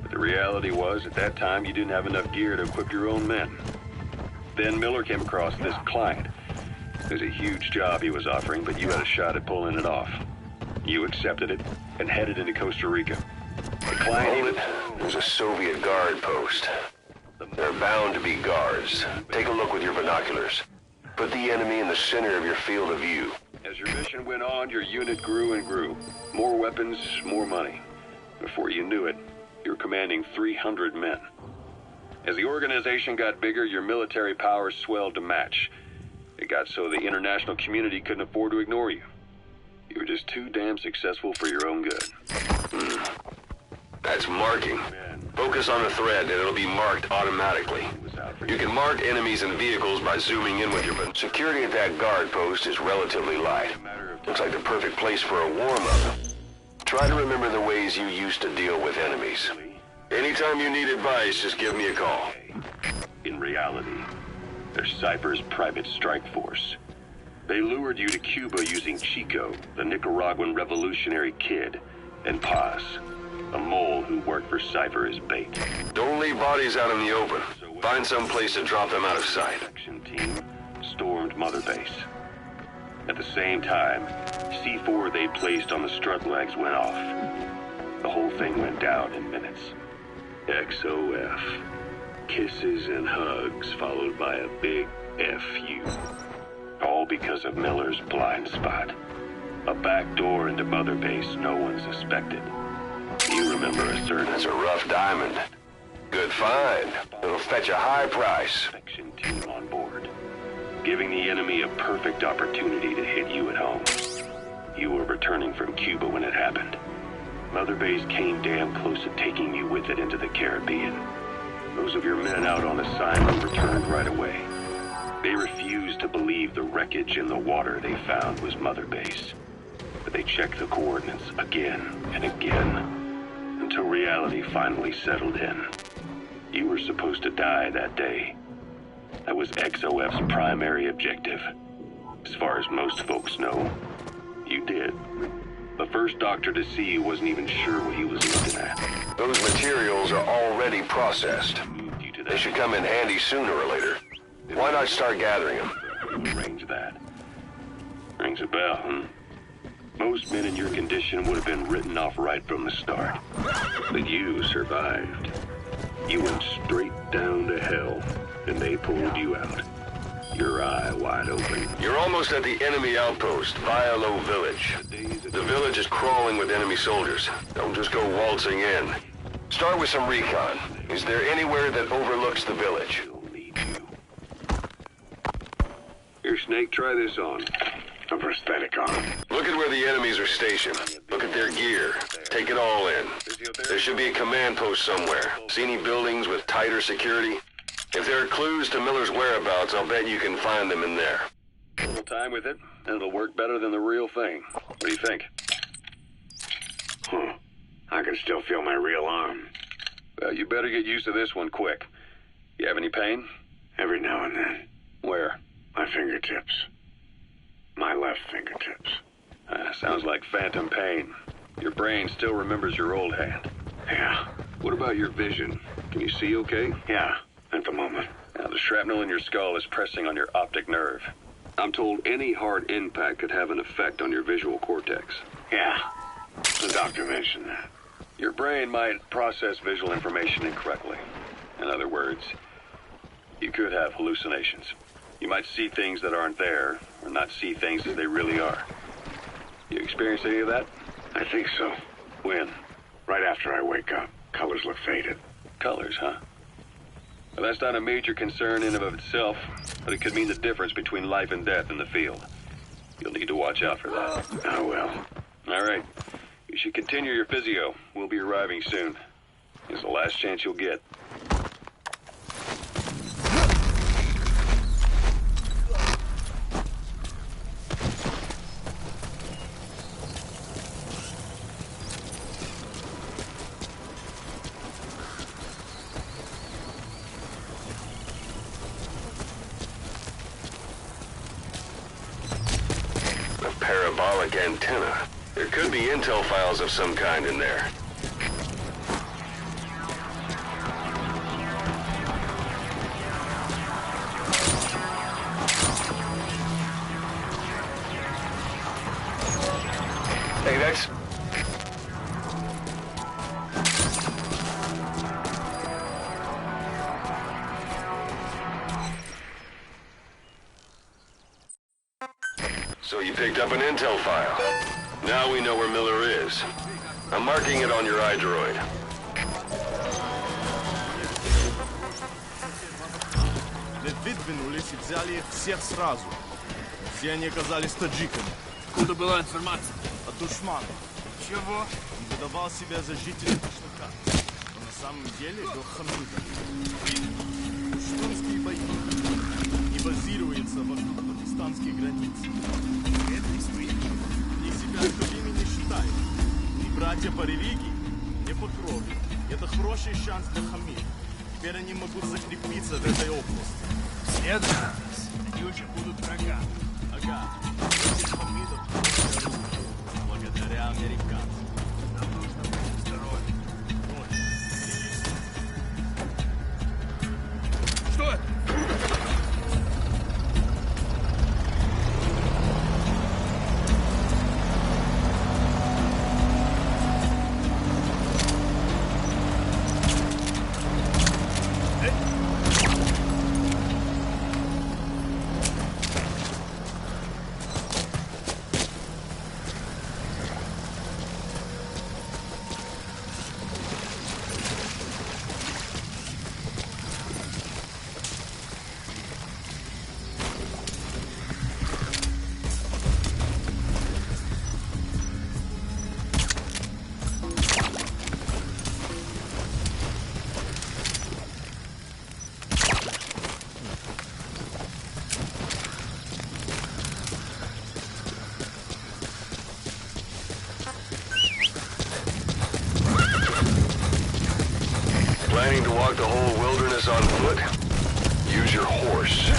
But the reality was, at that time, you didn't have enough gear to equip your own men. Then Miller came across this client. It was a huge job he was offering, but you had a shot at pulling it off. You accepted it and headed into Costa Rica. The client... Hold it. There's a Soviet guard post. They're bound to be guards. Take a look with your binoculars. Put the enemy in the center of your field of view. As your mission went on, your unit grew and grew. More weapons, more money. Before you knew it, you were commanding 300 men. As the organization got bigger, your military powers swelled to match. It got so the international community couldn't afford to ignore you. You were just too damn successful for your own good. That's marking. Focus on a thread and it'll be marked automatically. You can mark enemies and vehicles by zooming in with your... Security at that guard post is relatively light. Looks like the perfect place for a warm-up. Try to remember the ways you used to deal with enemies. Anytime you need advice, just give me a call. In reality, they're Cypher's private strike force. They lured you to Cuba using Chico, the Nicaraguan revolutionary kid, and Paz, a mole who worked for Cypher as bait. Don't leave bodies out in the open. Find some place to drop them out of sight. Action team stormed Mother Base. At the same time, C4 they placed on the strut legs went off. The whole thing went down in minutes. XOF. Kisses and hugs followed by a big FU. All because of Miller's blind spot. A back door into Mother Base no one suspected. You remember a certain... That's a rough diamond. Good find. It'll fetch a high price. Section team on board, giving the enemy a perfect opportunity to hit you at home. You were returning from Cuba when it happened. Mother Base came damn close to taking you with it into the Caribbean. Those of your men out on assignment returned right away. They refused to believe the wreckage in the water they found was Mother Base. But they checked the coordinates again and again, until reality finally settled in. You were supposed to die that day. That was XOF's primary objective. As far as most folks know, you did. The first doctor to see you wasn't even sure what he was looking at. Those materials are already processed. They should come in handy sooner or later. Why not start gathering them? Arrange that. Rings a bell, huh? Most men in your condition would have been written off right from the start. But you survived. You went straight down to hell, and they pulled you out. Your eye wide open. You're almost at the enemy outpost, Vialo Village. The village is crawling with enemy soldiers. Don't just go waltzing in. Start with some recon. Is there anywhere that overlooks the village? Here, Snake, try this on. A prosthetic arm. Look at where the enemies are stationed. Look at their gear. Take it all in. There should be a command post somewhere. See any buildings with tighter security? If there are clues to Miller's whereabouts, I'll bet you can find them in there. A little time with it, and it'll work better than the real thing. What do you think? I can still feel my real arm. Well, you better get used to this one quick. You have any pain? Every now and then. Where? My fingertips. My left fingertips. Sounds like phantom pain. Your brain still remembers your old hand. Yeah. What about your vision? Can you see okay? Yeah, at the moment. Now, the shrapnel in your skull is pressing on your optic nerve. I'm told any hard impact could have an effect on your visual cortex. Yeah, the doctor mentioned that. Your brain might process visual information incorrectly. In other words, you could have hallucinations. You might see things that aren't there, or not see things as they really are. You experience any of that? I think so. When? Right after I wake up. Colors look faded. Colors, huh? Well, that's not a major concern in and of itself, but it could mean the difference between life and death in the field. You'll need to watch out for that. Oh, well. All right. You should continue your physio. We'll be arriving soon. It's the last chance you'll get. Parabolic antenna. There could be intel files of some kind in there. Hey, that's... So you picked up an intel file. Now we know where Miller is. I'm marking it on your iDroid. Выдвинулись и взяли их всех сразу. Все они оказались таджиками. Откуда была информация? От душмана. Чего? Он выдавал себя за жителя Ташлака. Но на самом деле был хамитом. Пуштунские бои не базируются вокруг пакистанских границ. Они себя таковыми не считают. Ни братья по религии, ни по крови. Это хороший шанс для хамид. Теперь они могут закрепиться в этой области. Следующий раз они уже будут врага. Ага. Этих хамидов благодаря американцам. Нам нужно быть осторожным. Что это? Planning to walk the whole wilderness on foot? Use your horse.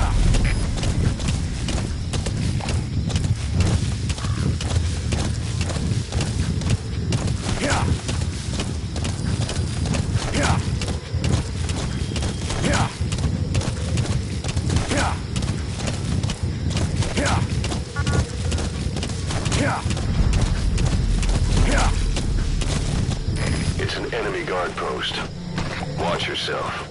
It's an enemy guard post. Watch yourself.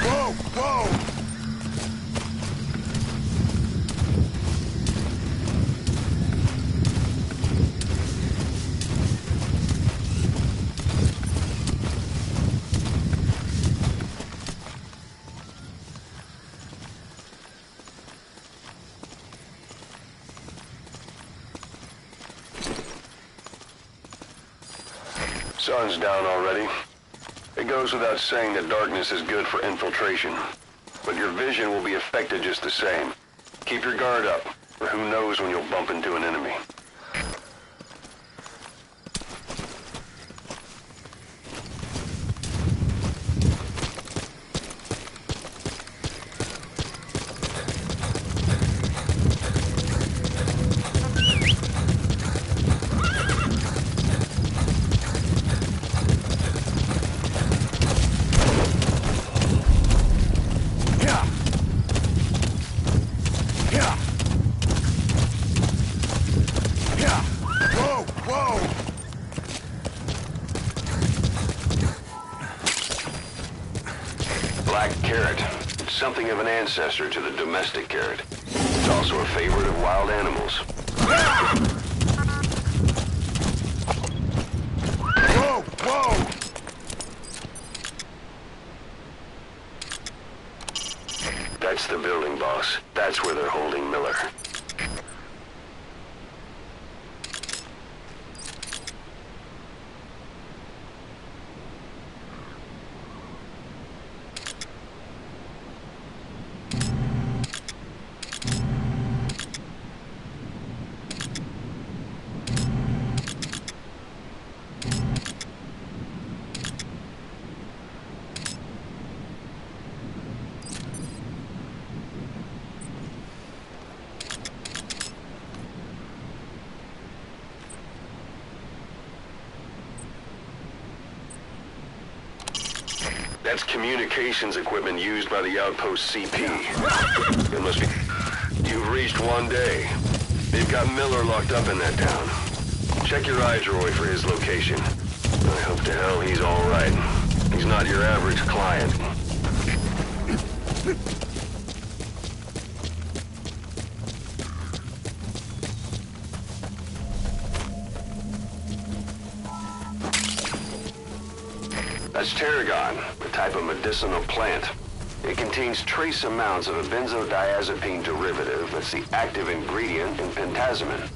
Whoa! Whoa! Sun's down already. It goes without saying that darkness is good for infiltration. But your vision will be affected just the same. Keep your guard up, or who knows when you'll bump into an enemy. correct. It's something of an ancestor to the domestic carrot. It's also a favorite of wild animals. Whoa! Whoa! That's the building, boss. That's where they're holding Miller. That's communications equipment used by the outpost CP. It must be... You've reached one day. They've got Miller locked up in that town. Check your iDroid for his location. I hope to hell he's all right. He's not your average client. That's tarragon, a type of medicinal plant. It contains trace amounts of a benzodiazepine derivative that's the active ingredient in pentazimine.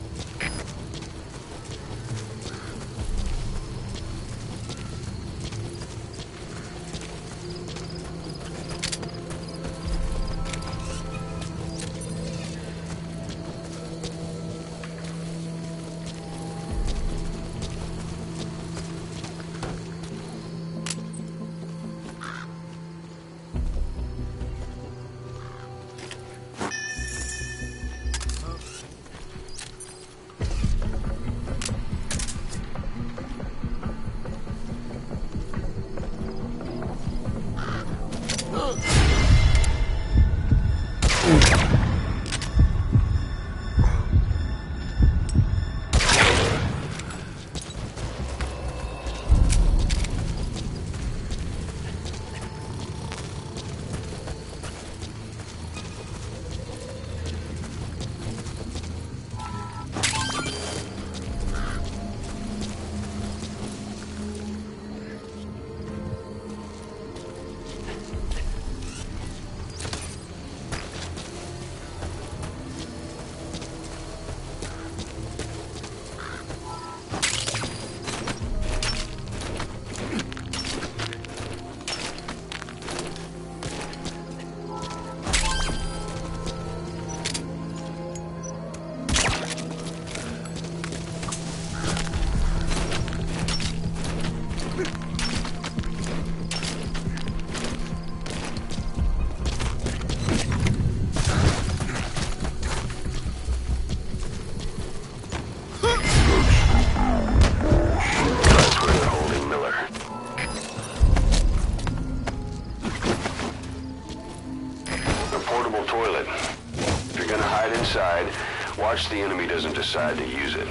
Watch the enemy doesn't decide to use it.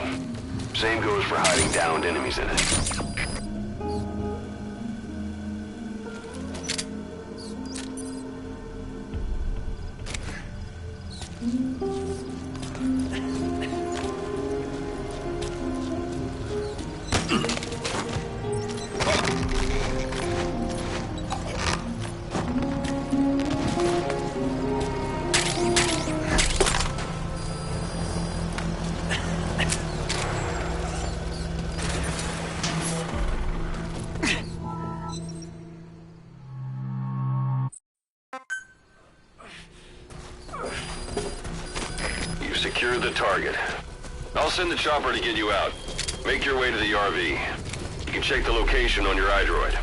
Same goes for hiding downed enemies in it. Secure the target. I'll send the chopper to get you out. Make your way to the RV. You can check the location on your iDroid.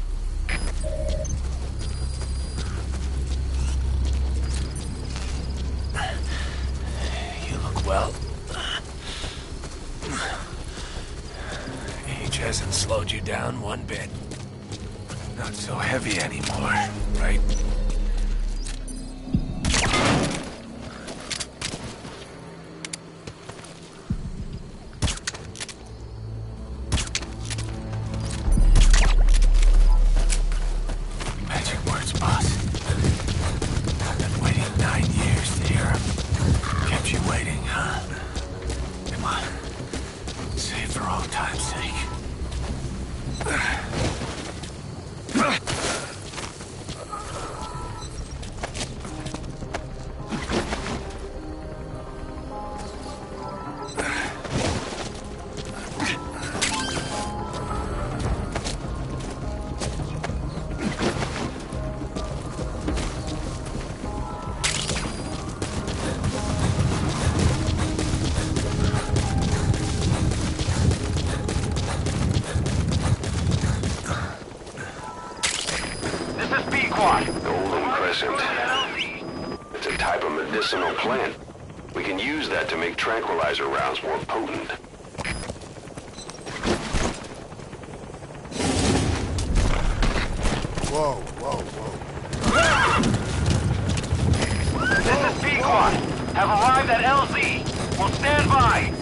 You look well. Age hasn't slowed you down one bit. Not so heavy anymore, right? Magic words, boss. medicinal plant. We can use that to make tranquilizer rounds more potent. Whoa, whoa, whoa. This is Pequod. Have arrived at LZ. We'll stand by.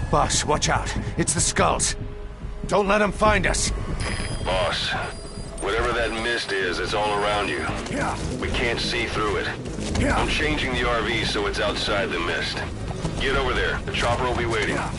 Boss, watch out. It's the skulls. Don't let them find us. Boss, whatever that mist is, it's all around you. Yeah. We can't see through it. Yeah. I'm changing the RV so it's outside the mist. Get over there. The chopper will be waiting. Yeah.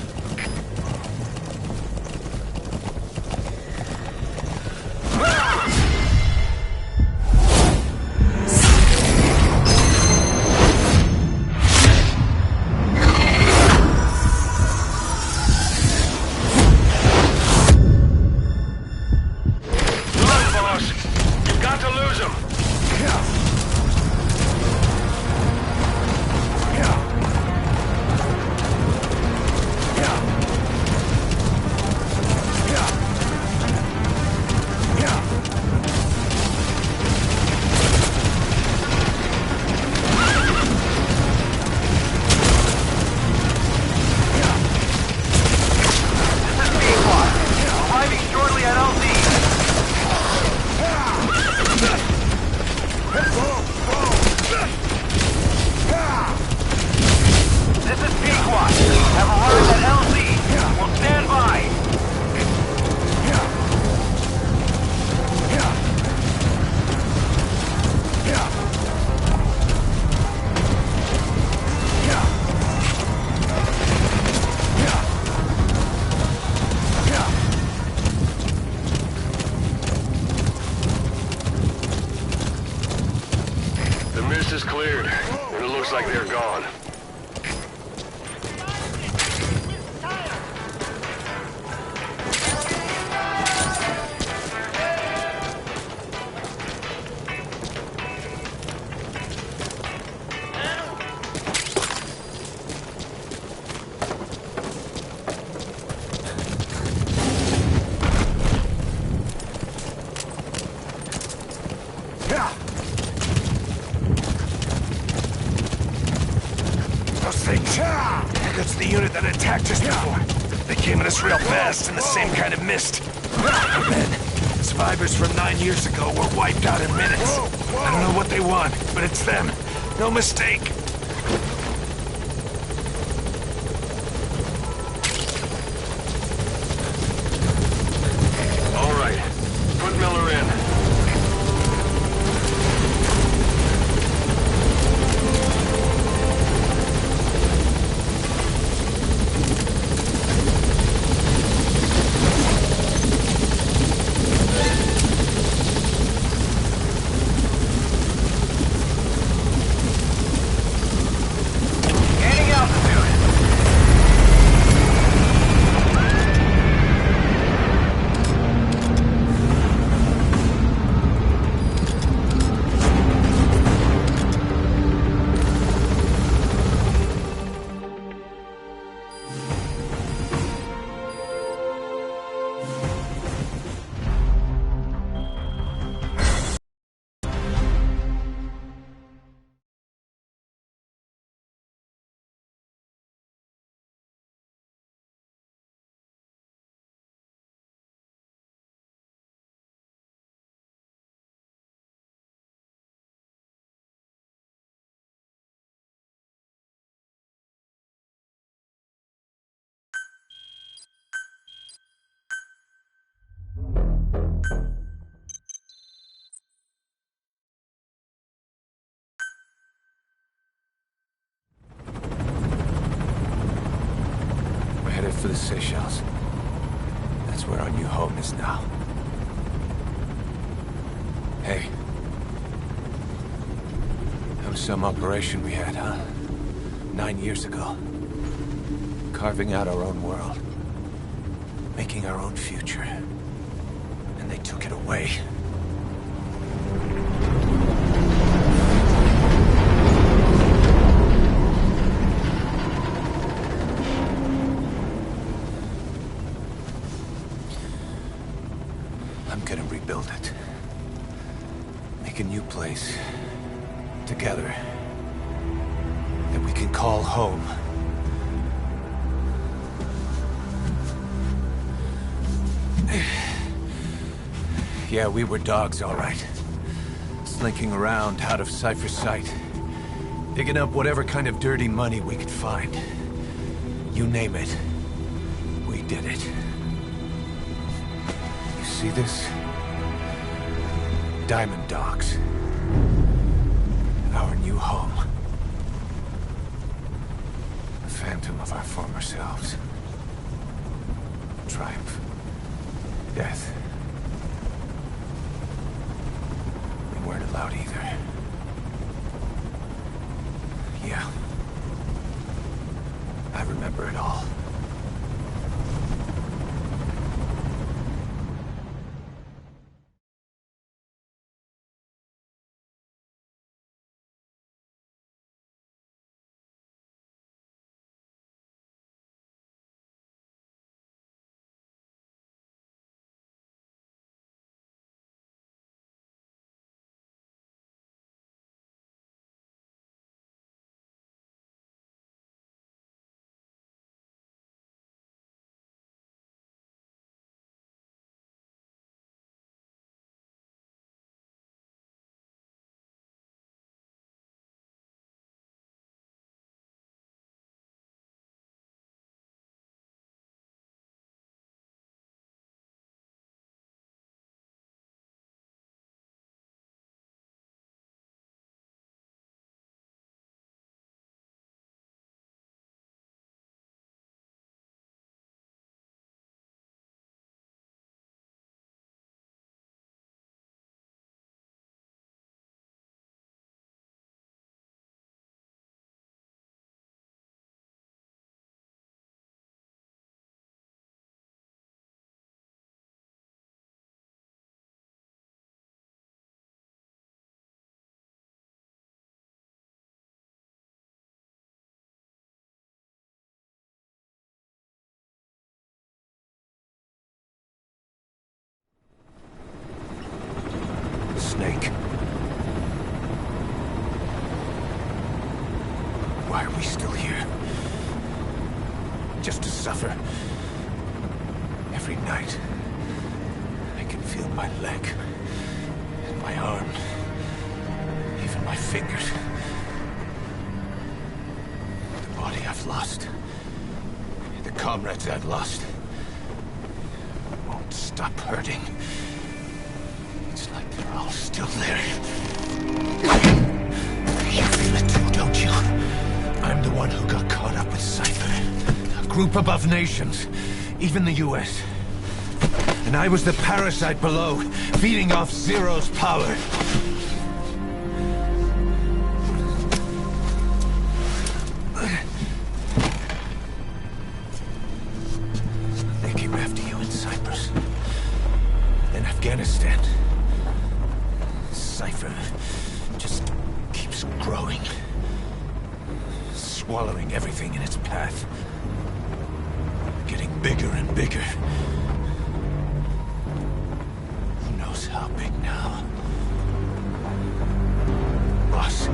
Is cleared, and it looks like they're gone. That's the unit that attacked us before. They came at us real fast in the same kind of mist. And then, survivors from 9 years ago were wiped out in minutes. I don't know what they want, but it's them. No mistake. All right. Put Miller in. headed for the Seychelles. That's where our new home is now. Hey. That was some operation we had, huh? 9 years ago. Carving out our own world. Making our own future. And they took it away. I'm gonna rebuild it. Make a new place. Together. That we can call home. Yeah, we were dogs, all right. Slinking around out of Cypher's sight. Digging up whatever kind of dirty money we could find. You name it. We did it. You see this? Diamond Dogs. Our new home. A phantom of our former selves. Triumph. Death. We weren't allowed either. Yeah. I remember it all. Snake. Why are we still here? Just to suffer. Every night, I can feel my leg, and my arm, even my fingers. The body I've lost, the comrades I've lost, won't stop hurting. It's like they're all still there. You feel it too, don't you? I'm the one who got caught up with Cypher. A group above nations. Even the US. And I was the parasite below, feeding off Zero's power. They came after you in Cyprus. Then Afghanistan. Cypher just keeps growing. Swallowing everything in its path. Getting bigger and bigger. Who knows how big now? Boss.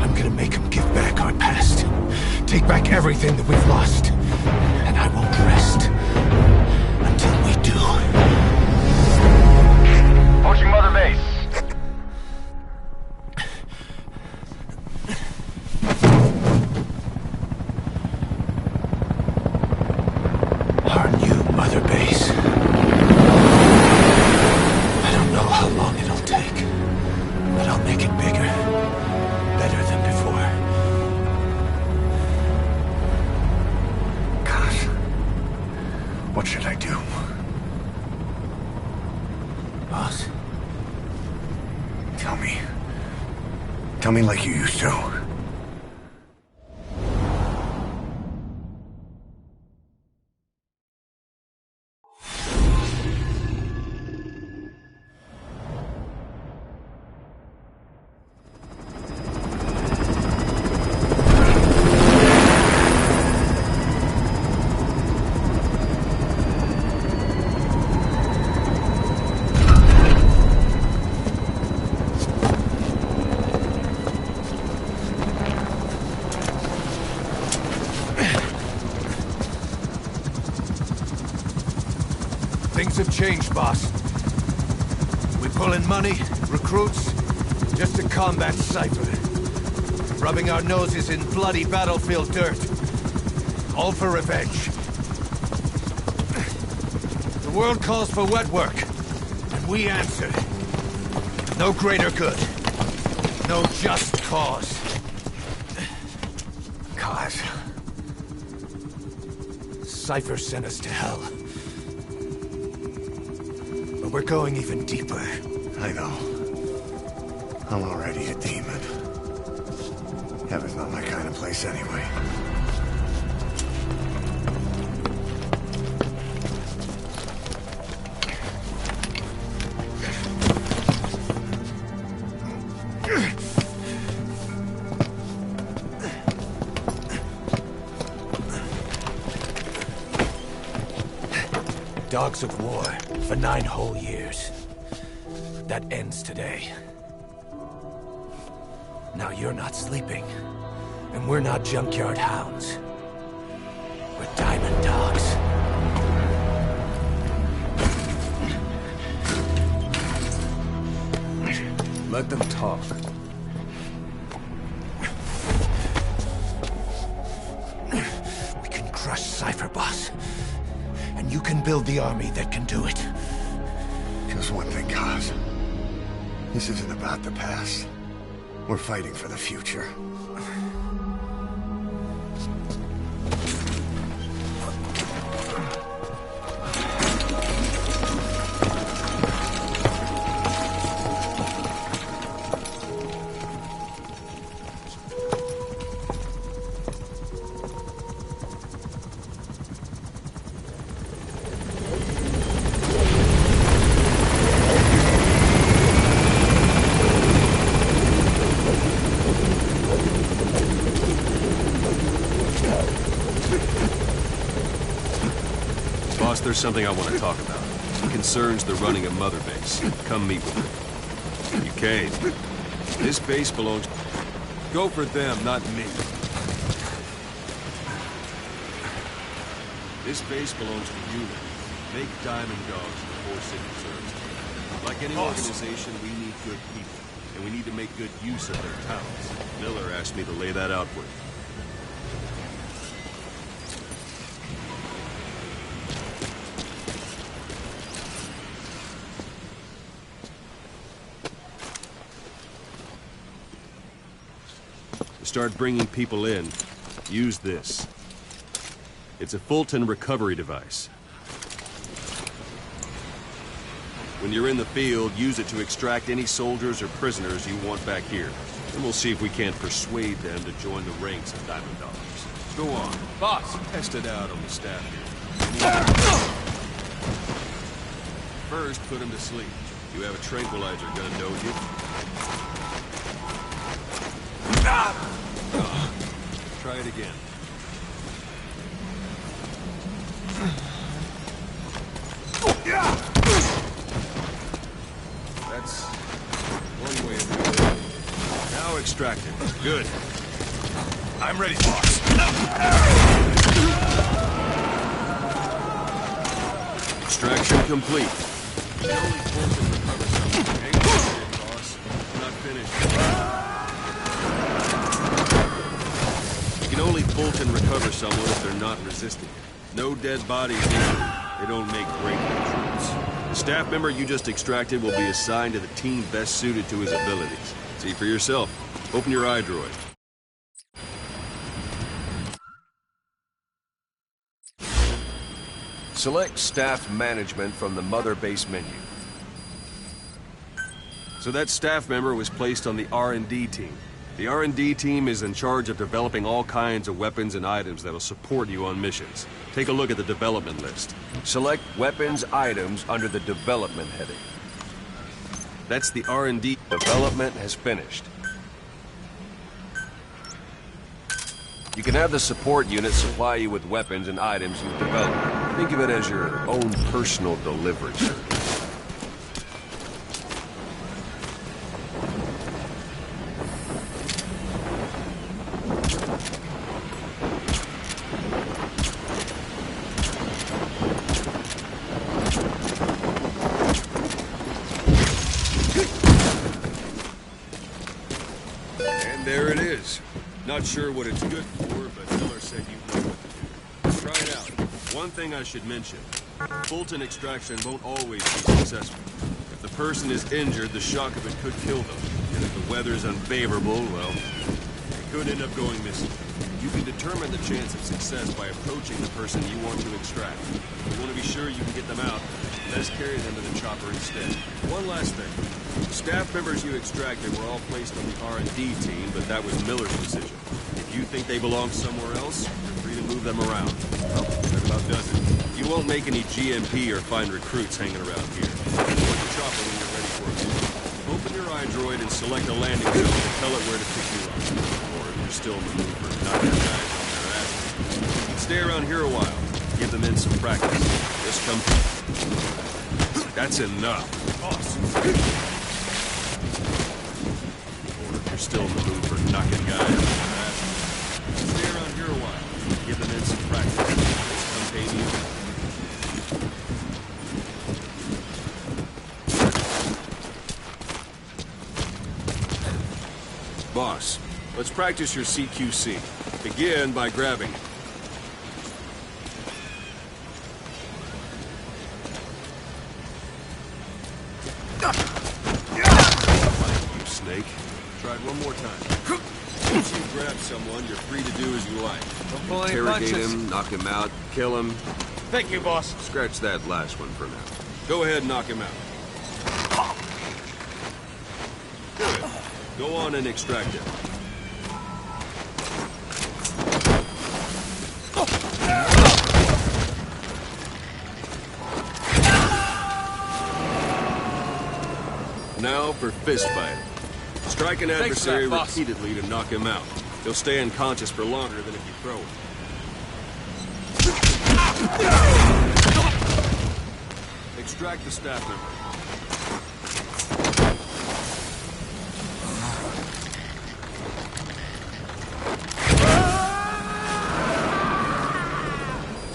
I'm gonna make them give back our past. Take back everything that we've lost. And I won't rest until we do. Approaching Mother Base. Our new Mother Base. I don't know how long it'll take, but I'll make it bigger. Better than before. Tell me like you used to. Things have changed, boss. We pull in money, recruits, just to combat Cypher. Rubbing our noses in bloody battlefield dirt. All for revenge. The world calls for wet work, and we answer. No greater good. No just cause. Cause? Cypher sent us to hell. But we're going even deeper. I know. I'm already a demon. Heaven's not my kind of place anyway. Dogs of war for 9 whole years. That ends today. Now you're not sleeping, and we're not junkyard hounds. We're diamond dogs. Let them talk. We can crush Cypher, boss. And you can build the army that can do it. Just one thing, Kaz. This isn't about the past. We're fighting for the future. There's something I want to talk about. It concerns the running of Mother Base. Come meet with me. You came. This base belongs... Go for them, not me. This base belongs to you. Make diamond dogs before city serves. Like any organization, we need good people. And we need to make good use of their talents. Miller asked me to lay that out for you. Start bringing people in, use this. It's a Fulton recovery device. When you're in the field, use it to extract any soldiers or prisoners you want back here. Then we'll see if we can't persuade them to join the ranks of Diamond Dogs. Go on. Boss! Test it out on the staff here. First, put him to sleep. You have a tranquilizer gun, don't you? Try it again. That's one way of doing it. Now extract it. Good. I'm ready, boss. Extraction complete. The only Fulton recover something. Hang on, boss. Not finished. You can only Fulton recover someone if they're not resisting it. No dead bodies either. They don't make great recruits. The staff member you just extracted will be assigned to the team best suited to his abilities. See for yourself. Open your eye droid. Select staff management from the Mother Base menu. So that staff member was placed on the R&D team. The R&D team is in charge of developing all kinds of weapons and items that'll support you on missions. Take a look at the development list. Select weapons items under the development heading. That's the R&D. Development has finished. You can have the support unit supply you with weapons and items you've developed. Think of it as your own personal delivery service. There it is. Not sure what it's good for, but Miller said you know what to do. Try it out. One thing I should mention. Fulton extraction won't always be successful. If the person is injured, the shock of it could kill them. And if the weather's unfavorable, well, it could end up going missing. You can determine the chance of success by approaching the person you want to extract. If you want to be sure you can get them out, let's carry them to the chopper instead. One last thing. Staff members you extracted were all placed on the R&D team, but that was Miller's decision. If you think they belong somewhere else, you're free to move them around. Well, that about does it. You won't make any GMP or find recruits hanging around here. Board the chopper when you're ready for it. Open your iDroid and select a landing zone and tell it where to pick you up. Or if you're still in the mood for knocking guys on their asses, you can stay around here a while. Give them in some practice. Just come. That's enough. Awesome. You're still in the mood for knocking guys on their asses. Stay around here a while. Give them in some practice. Just come pay me. Boss, let's practice your CQC. Begin by grabbing it. Snake. Try it one more time. Once you grab someone, you're free to do as you like. Interrogate him, knock him out, kill him. Thank you, boss. Scratch that last one for now. Go ahead and knock him out. Good. Go on and extract him. Now for fist fight. Strike an adversary repeatedly to knock him out. He'll stay unconscious for longer than if you throw him. Extract the staff member.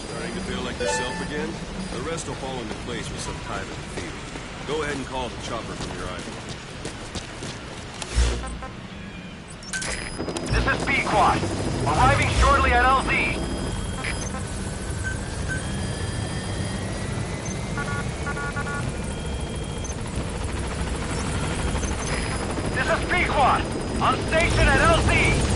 Starting to feel like yourself again? The rest will fall into place with some time in the field. Go ahead and call the chopper from your idol. This is B-Quad. Arriving shortly at LZ. This is B-Quad. On station at LZ.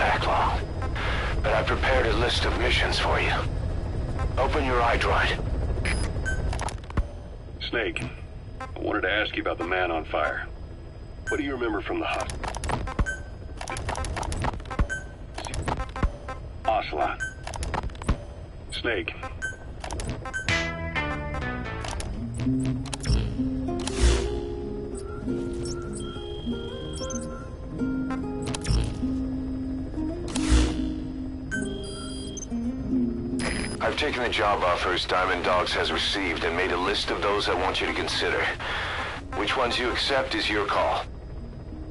backlog. But I prepared a list of missions for you. Open your iDroid. Snake, I wanted to ask you about the man on fire. What do you remember from the hut? Ocelot. Snake. I've taken the job offers Diamond Dogs has received and made a list of those I want you to consider. Which ones you accept is your call.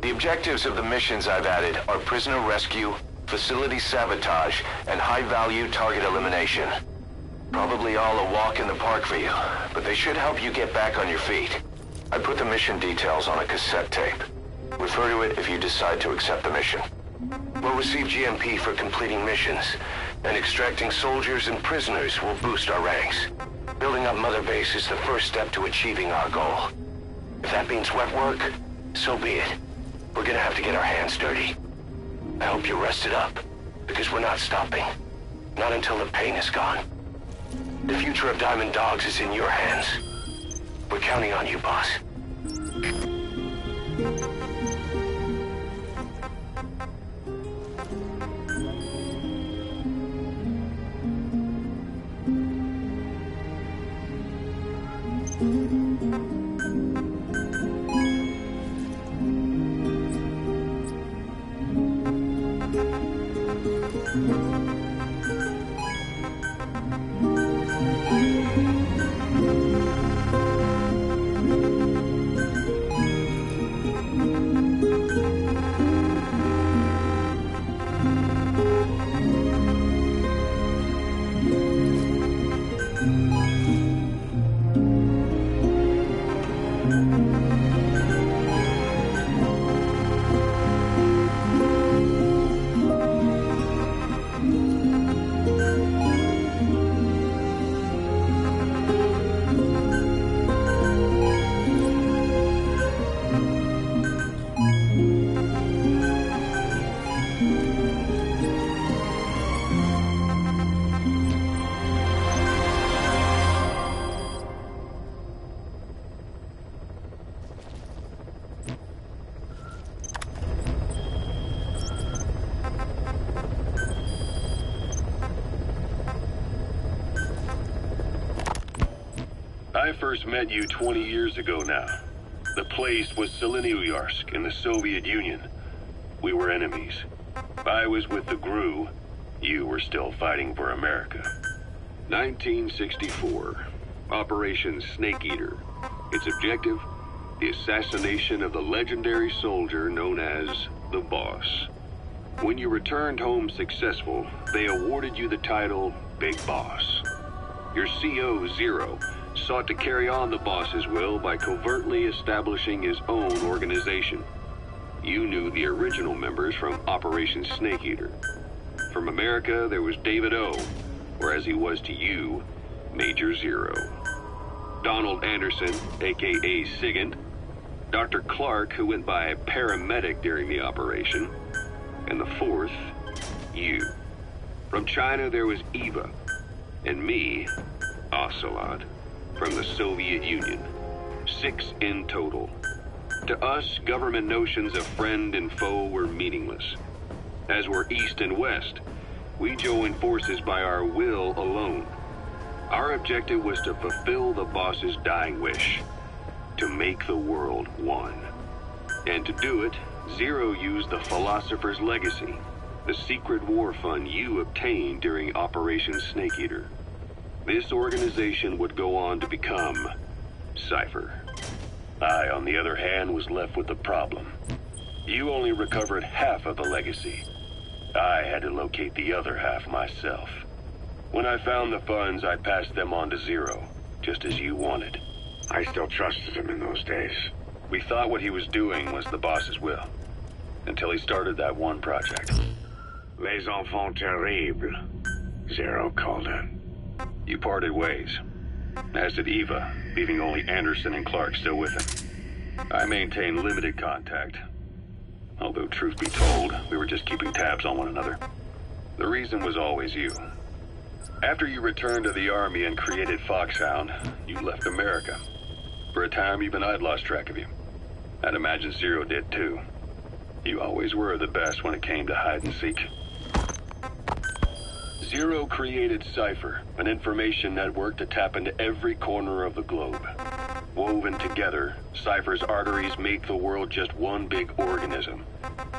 The objectives of the missions I've added are prisoner rescue, facility sabotage, and high-value target elimination. Probably all a walk in the park for you, but they should help you get back on your feet. I put the mission details on a cassette tape. Refer to it if you decide to accept the mission. We'll receive GMP for completing missions, and extracting soldiers and prisoners will boost our ranks. Building up Mother Base is the first step to achieving our goal. If that means wet work, so be it. We're gonna have to get our hands dirty. I hope you're rested up, because we're not stopping. Not until the pain is gone. The future of Diamond Dogs is in your hands. We're counting on you, boss. I first met you 20 years ago now. The place was Selenouyarsk in the Soviet Union. We were enemies. I was with the GRU. You were still fighting for America. 1964. Operation Snake Eater. Its objective? The assassination of the legendary soldier known as the Boss. When you returned home successful, they awarded you the title Big Boss. Your CO, Zero, sought to carry on the boss's will by covertly establishing his own organization. You knew the original members from Operation Snake Eater. From America, there was David O, or as he was to you, Major Zero. Donald Anderson, aka Sigint. Dr. Clark, who went by paramedic during the operation. And the fourth, you. From China, there was Eva. And me, Ocelot. From the Soviet Union. 6 in total. To us, government notions of friend and foe were meaningless. As were East and West, we joined forces by our will alone. Our objective was to fulfill the boss's dying wish. To make the world one. And to do it, Zero used the Philosopher's Legacy, the secret war fund you obtained during Operation Snake Eater. This organization would go on to become Cypher. I, on the other hand, was left with the problem. You only recovered half of the legacy. I had to locate the other half myself. When I found the funds, I passed them on to Zero, just as you wanted. I still trusted him in those days. We thought what he was doing was the boss's will, until he started that one project. Les enfants terribles, Zero called it. You parted ways, as did Eva, leaving only Anderson and Clark still with him. I maintained limited contact. Although, truth be told, we were just keeping tabs on one another. The reason was always you. After you returned to the Army and created Foxhound, you left America. For a time, even I'd lost track of you. I'd imagine Zero did too. You always were the best when it came to hide and seek. Zero created Cypher, an information network to tap into every corner of the globe. Woven together, Cypher's arteries make the world just one big organism.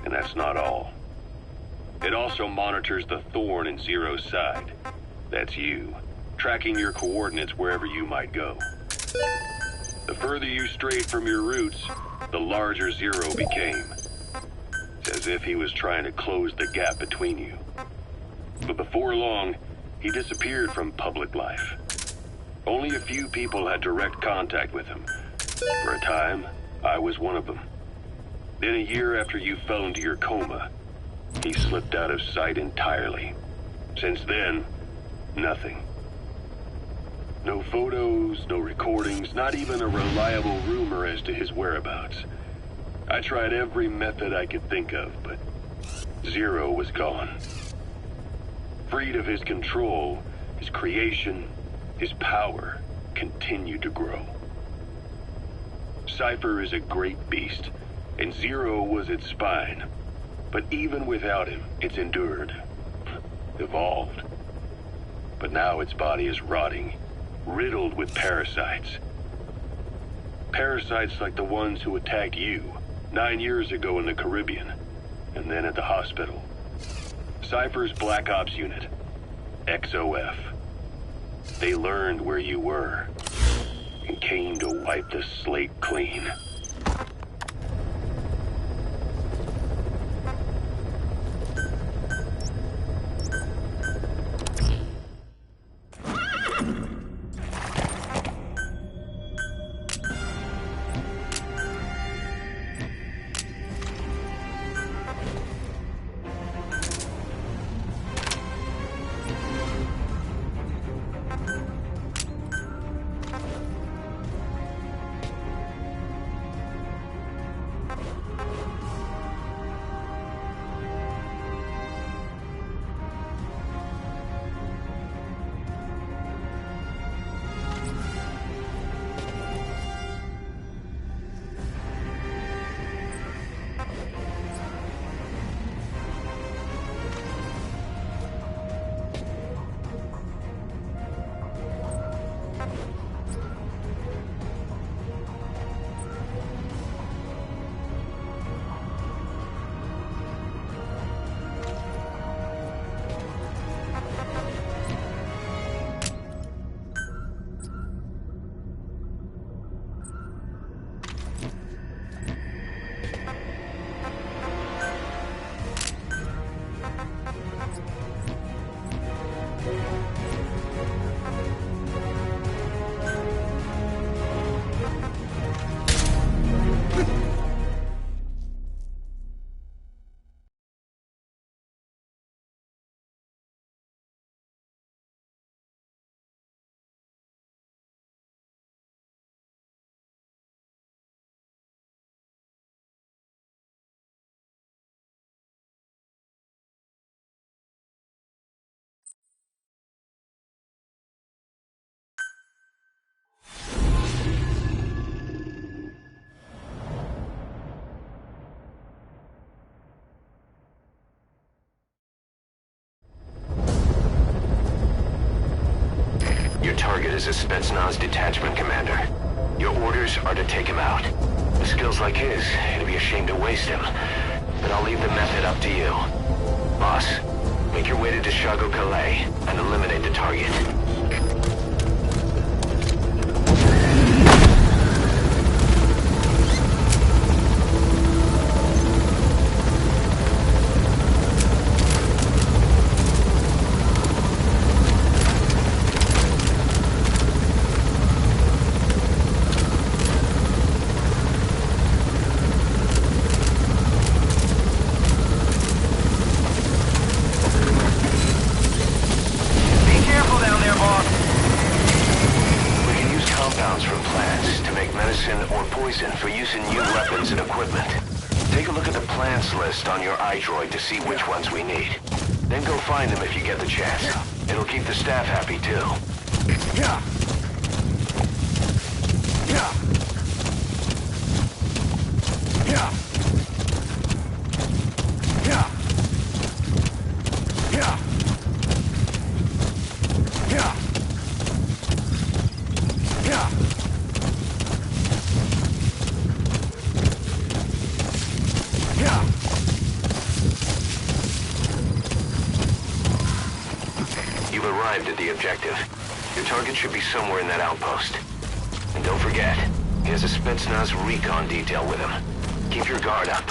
And that's not all. It also monitors the thorn in Zero's side. That's you, tracking your coordinates wherever you might go. The further you strayed from your roots, the larger Zero became. It's as if he was trying to close the gap between you. But before long, he disappeared from public life. Only a few people had direct contact with him. For a time, I was one of them. Then a year after you fell into your coma, he slipped out of sight entirely. Since then, nothing. No photos, no recordings, not even a reliable rumor as to his whereabouts. I tried every method I could think of, but Zero was gone. Freed of his control, his creation, his power continued to grow. Cypher is a great beast, and Zero was its spine. But even without him, it's endured, evolved. But now its body is rotting, riddled with parasites. Parasites like the ones who attacked you 9 years ago in the Caribbean, and then at the hospital. Cypher's Black Ops unit, XOF. They learned where you were, and came to wipe the slate clean. Your target is a Spetsnaz detachment commander. Your orders are to take him out. With skills like his, it'd be a shame to waste him. But I'll leave the method up to you. Boss, make your way to Deshago Calais and eliminate the target. Be careful down there, boss. at the plans list on your iDroid to see which ones we need. Then go find them if you get the chance. It'll keep the staff happy, too. Yeah. Yeah. Yeah. Yeah. Yeah. Yeah. Yeah. Yeah. You've arrived at the objective. Your target should be somewhere in that outpost. And don't forget, he has a Spetsnaz recon detail with him. Keep your guard up.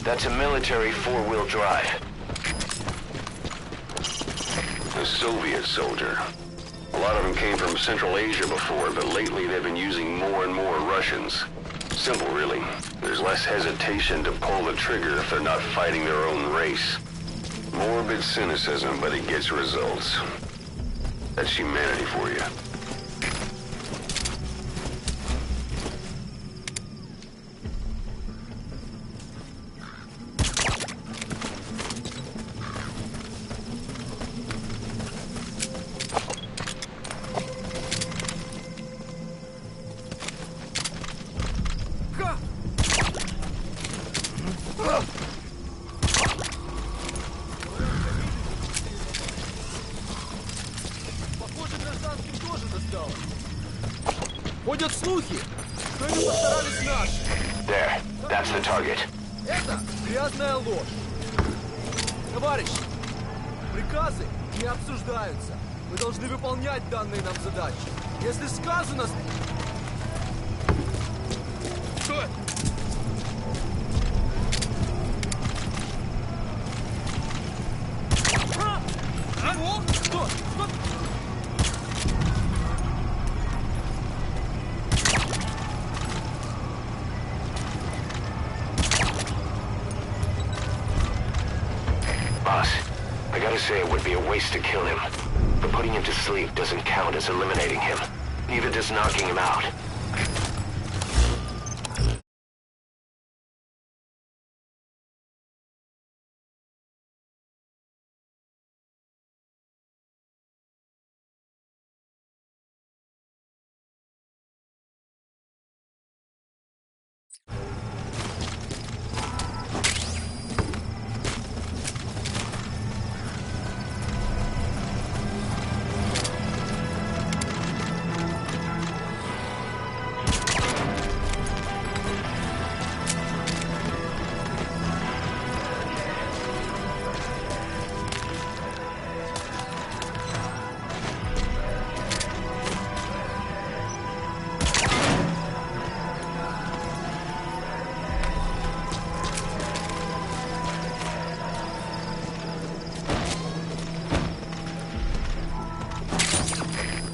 That's a military four-wheel drive. A Soviet soldier. A lot of them came from Central Asia before, but lately they've been using more and more Russians. Simple, really. There's less hesitation to pull the trigger if they're not fighting their own race. Morbid cynicism, but it gets results. That's humanity for you. Ходят слухи, что они постарались наши. There, that's the target. Это грязная ложь. Товарищи, приказы не обсуждаются. Мы должны выполнять данные нам задачи. Если сказано... Что это? Что? Что? Boss, I gotta say it would be a waste to kill him. But putting him to sleep doesn't count as eliminating him. Neither does knocking him out.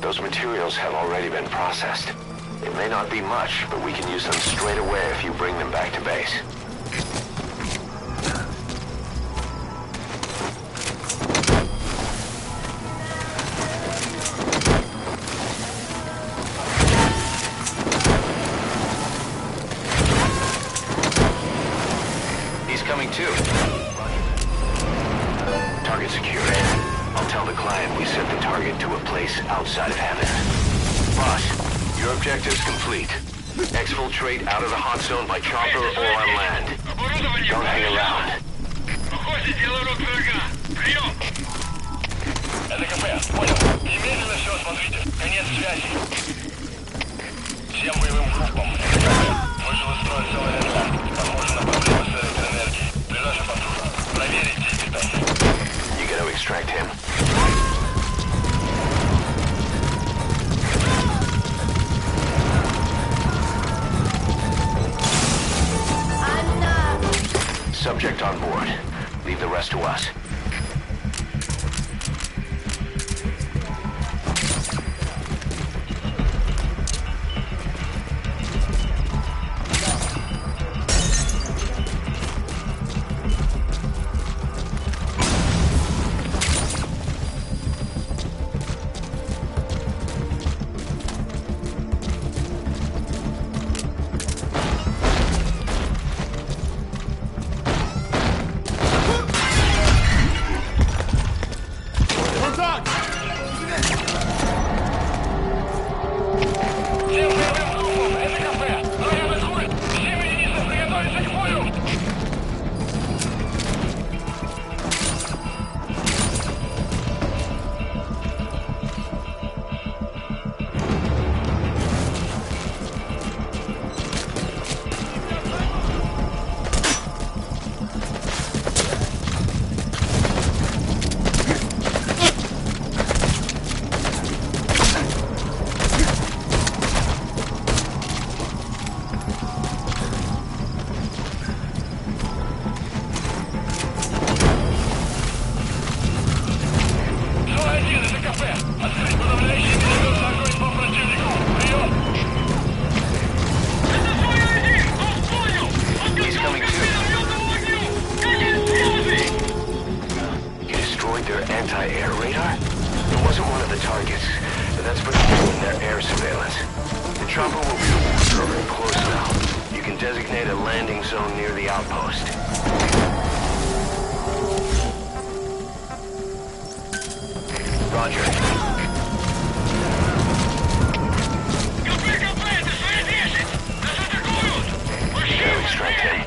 Those materials have already been processed. It may not be much, but we can use them straight away if you bring them back to base. He's coming too. Target secured. I'll tell the client we sent the target to a place outside of heaven. Boss, your objective's complete. Exfiltrate out of the hot zone by chopper or on land. Don't hang around. Это КП, понял. Немедленно все осмотрите. Конец связи. Всем боевым группам. Вышел из строя целый ряд. Похоже на проблемы с электроэнергией. Ближайший патруль. Проверить питание. You gotta extract him. Subject on board. Leave the rest to us. That's for their air surveillance. The chopper will be close now. You can designate a landing zone near the outpost. Roger. Enemy strike him.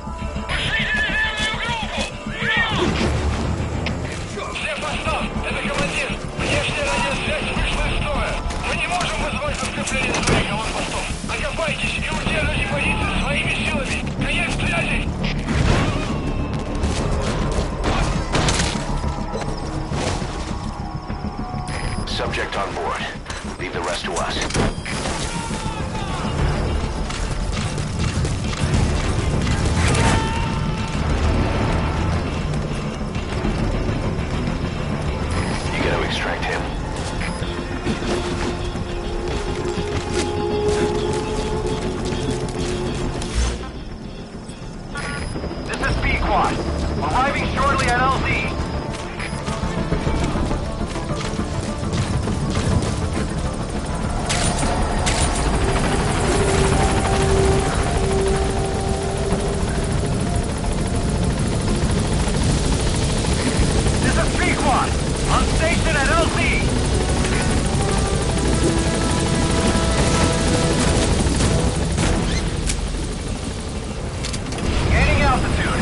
Всем постам! Это командир! Внешняя радиосвязь вышла из строя! Мы не можем вызвать подкрепление своих аванпостов! Окопайтесь и удержите позиции своими силами! Конец связи! Subject on board. Leave the rest to us. You gotta extract him. This is B-Quad. Arriving shortly at LZ. On station at LZ! Gaining altitude.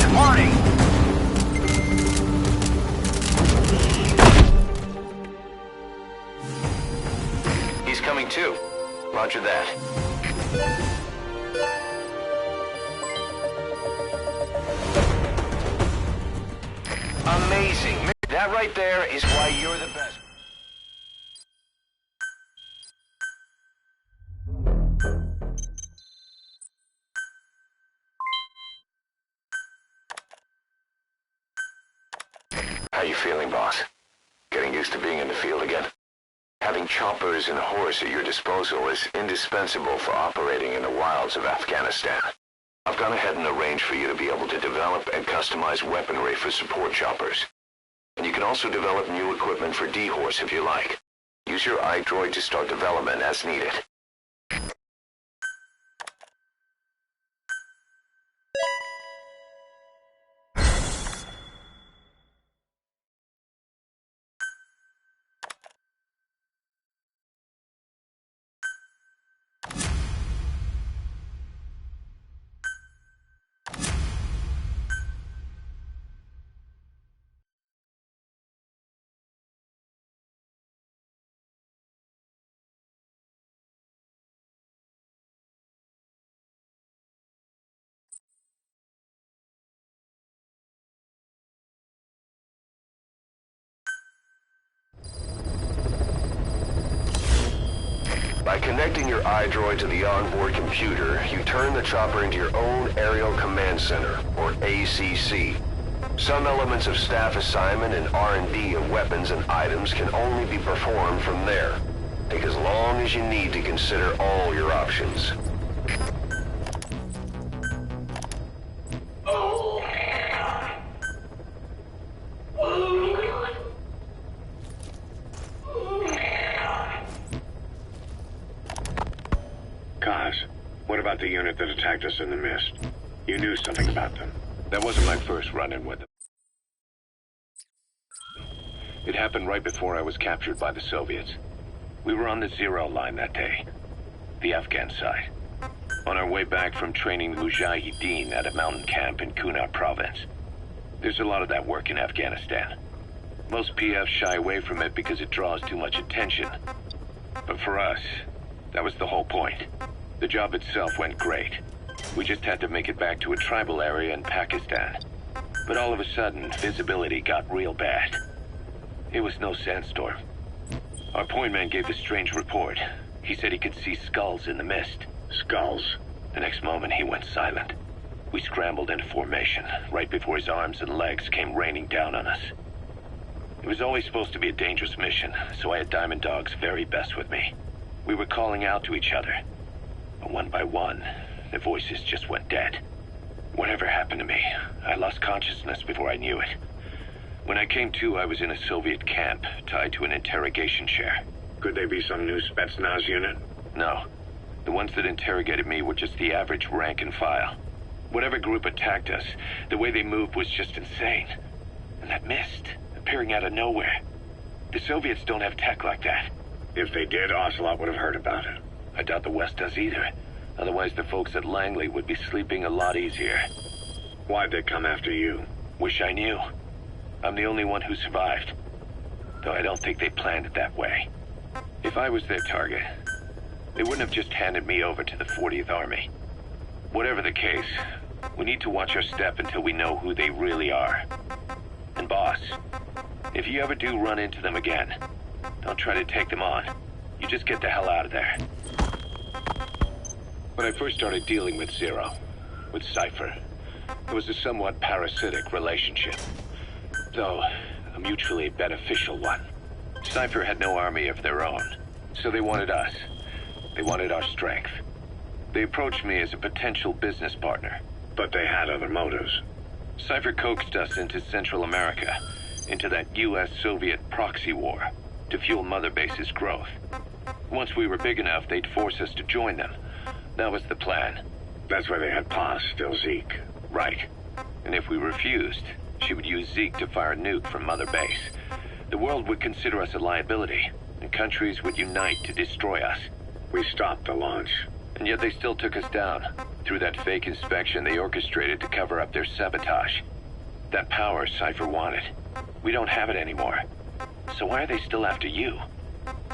Departing! Coming too. Roger that. Amazing. That right there is why you're the best. How you feeling, boss? Getting used to being in the field again? Having choppers and horse at your disposal is indispensable for operating in the wilds of Afghanistan. I've gone ahead and arranged for you to be able to develop and customize weaponry for support choppers. And you can also develop new equipment for D-Horse if you like. Use your iDroid to start development as needed. By connecting your iDroid to the onboard computer, you turn the chopper into your own Aerial Command Center, or ACC. Some elements of staff assignment and R&D of weapons and items can only be performed from there. Take as long as you need to consider all your options. What about the unit that attacked us in the mist? You knew something about them. That wasn't my first run-in with them. It happened right before I was captured by the Soviets. We were on the zero line that day, the Afghan side, on our way back from training the Mujahideen at a mountain camp in Kunar province. There's a lot of that work in Afghanistan. Most PFs shy away from it because it draws too much attention. But for us, that was the whole point. The job itself went great. We just had to make it back to a tribal area in Pakistan. But all of a sudden, visibility got real bad. It was no sandstorm. Our point man gave this strange report. He said he could see skulls in the mist. Skulls? The next moment, he went silent. We scrambled into formation, right before his arms and legs came raining down on us. It was always supposed to be a dangerous mission, so I had Diamond Dog's very best with me. We were calling out to each other. But one by one, the voices just went dead. Whatever happened to me, I lost consciousness before I knew it. When I came to, I was in a Soviet camp, tied to an interrogation chair. Could they be some new Spetsnaz unit? No. The ones that interrogated me were just the average rank and file. Whatever group attacked us, the way they moved was just insane. And that mist, appearing out of nowhere. The Soviets don't have tech like that. If they did, Ocelot would have heard about it. I doubt the West does either. Otherwise, the folks at Langley would be sleeping a lot easier. Why'd they come after you? Wish I knew. I'm the only one who survived. Though I don't think they planned it that way. If I was their target, they wouldn't have just handed me over to the 40th Army. Whatever the case, we need to watch our step until we know who they really are. And boss, if you ever do run into them again, don't try to take them on. You just get the hell out of there. When I first started dealing with Zero, with Cypher, it was a somewhat parasitic relationship. Though, a mutually beneficial one. Cypher had no army of their own, so they wanted us. They wanted our strength. They approached me as a potential business partner. But they had other motives. Cypher coaxed us into Central America, into that US-Soviet proxy war, to fuel Mother Base's growth. Once we were big enough, they'd force us to join them. That was the plan. That's why they had Paz, still Zeke. Right. And if we refused, she would use Zeke to fire a nuke from Mother Base. The world would consider us a liability, and countries would unite to destroy us. We stopped the launch. And yet they still took us down, through that fake inspection they orchestrated to cover up their sabotage. That power Cypher wanted. We don't have it anymore. So why are they still after you?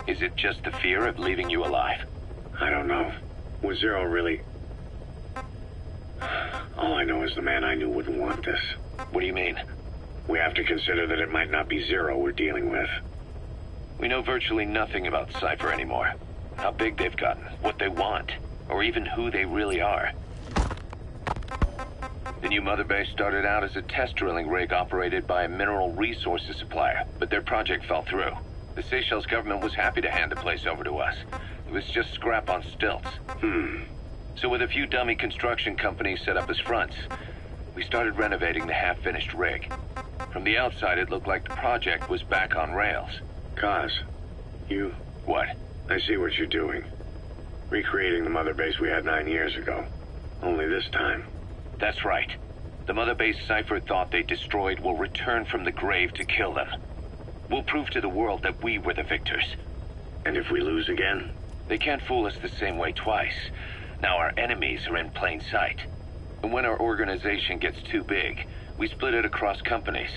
Is it just the fear of leaving you alive? I don't know. Was Zero really... All I know is the man I knew wouldn't want this. What do you mean? We have to consider that it might not be Zero we're dealing with. We know virtually nothing about Cypher anymore. How big they've gotten, what they want, or even who they really are. The new Mother Base started out as a test drilling rig operated by a mineral resources supplier, but their project fell through. The Seychelles government was happy to hand the place over to us. It was just scrap on stilts. So with a few dummy construction companies set up as fronts, we started renovating the half-finished rig. From the outside, it looked like the project was back on rails. Kaz, you... What? I see what you're doing. Recreating the Mother Base we had 9 years ago. Only this time. That's right. The Mother Base Cypher thought they destroyed will return from the grave to kill them. We'll prove to the world that we were the victors. And if we lose again? They can't fool us the same way twice. Now our enemies are in plain sight. And when our organization gets too big, we split it across companies.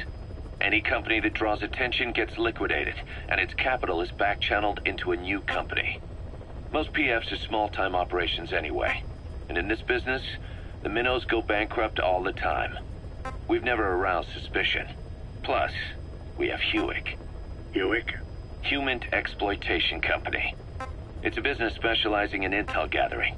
Any company that draws attention gets liquidated, and its capital is back-channeled into a new company. Most PFs are small-time operations anyway. And in this business, the minnows go bankrupt all the time. We've never aroused suspicion. Plus, we have Hewick. Hewick? Human Exploitation Company. It's a business specializing in intel gathering.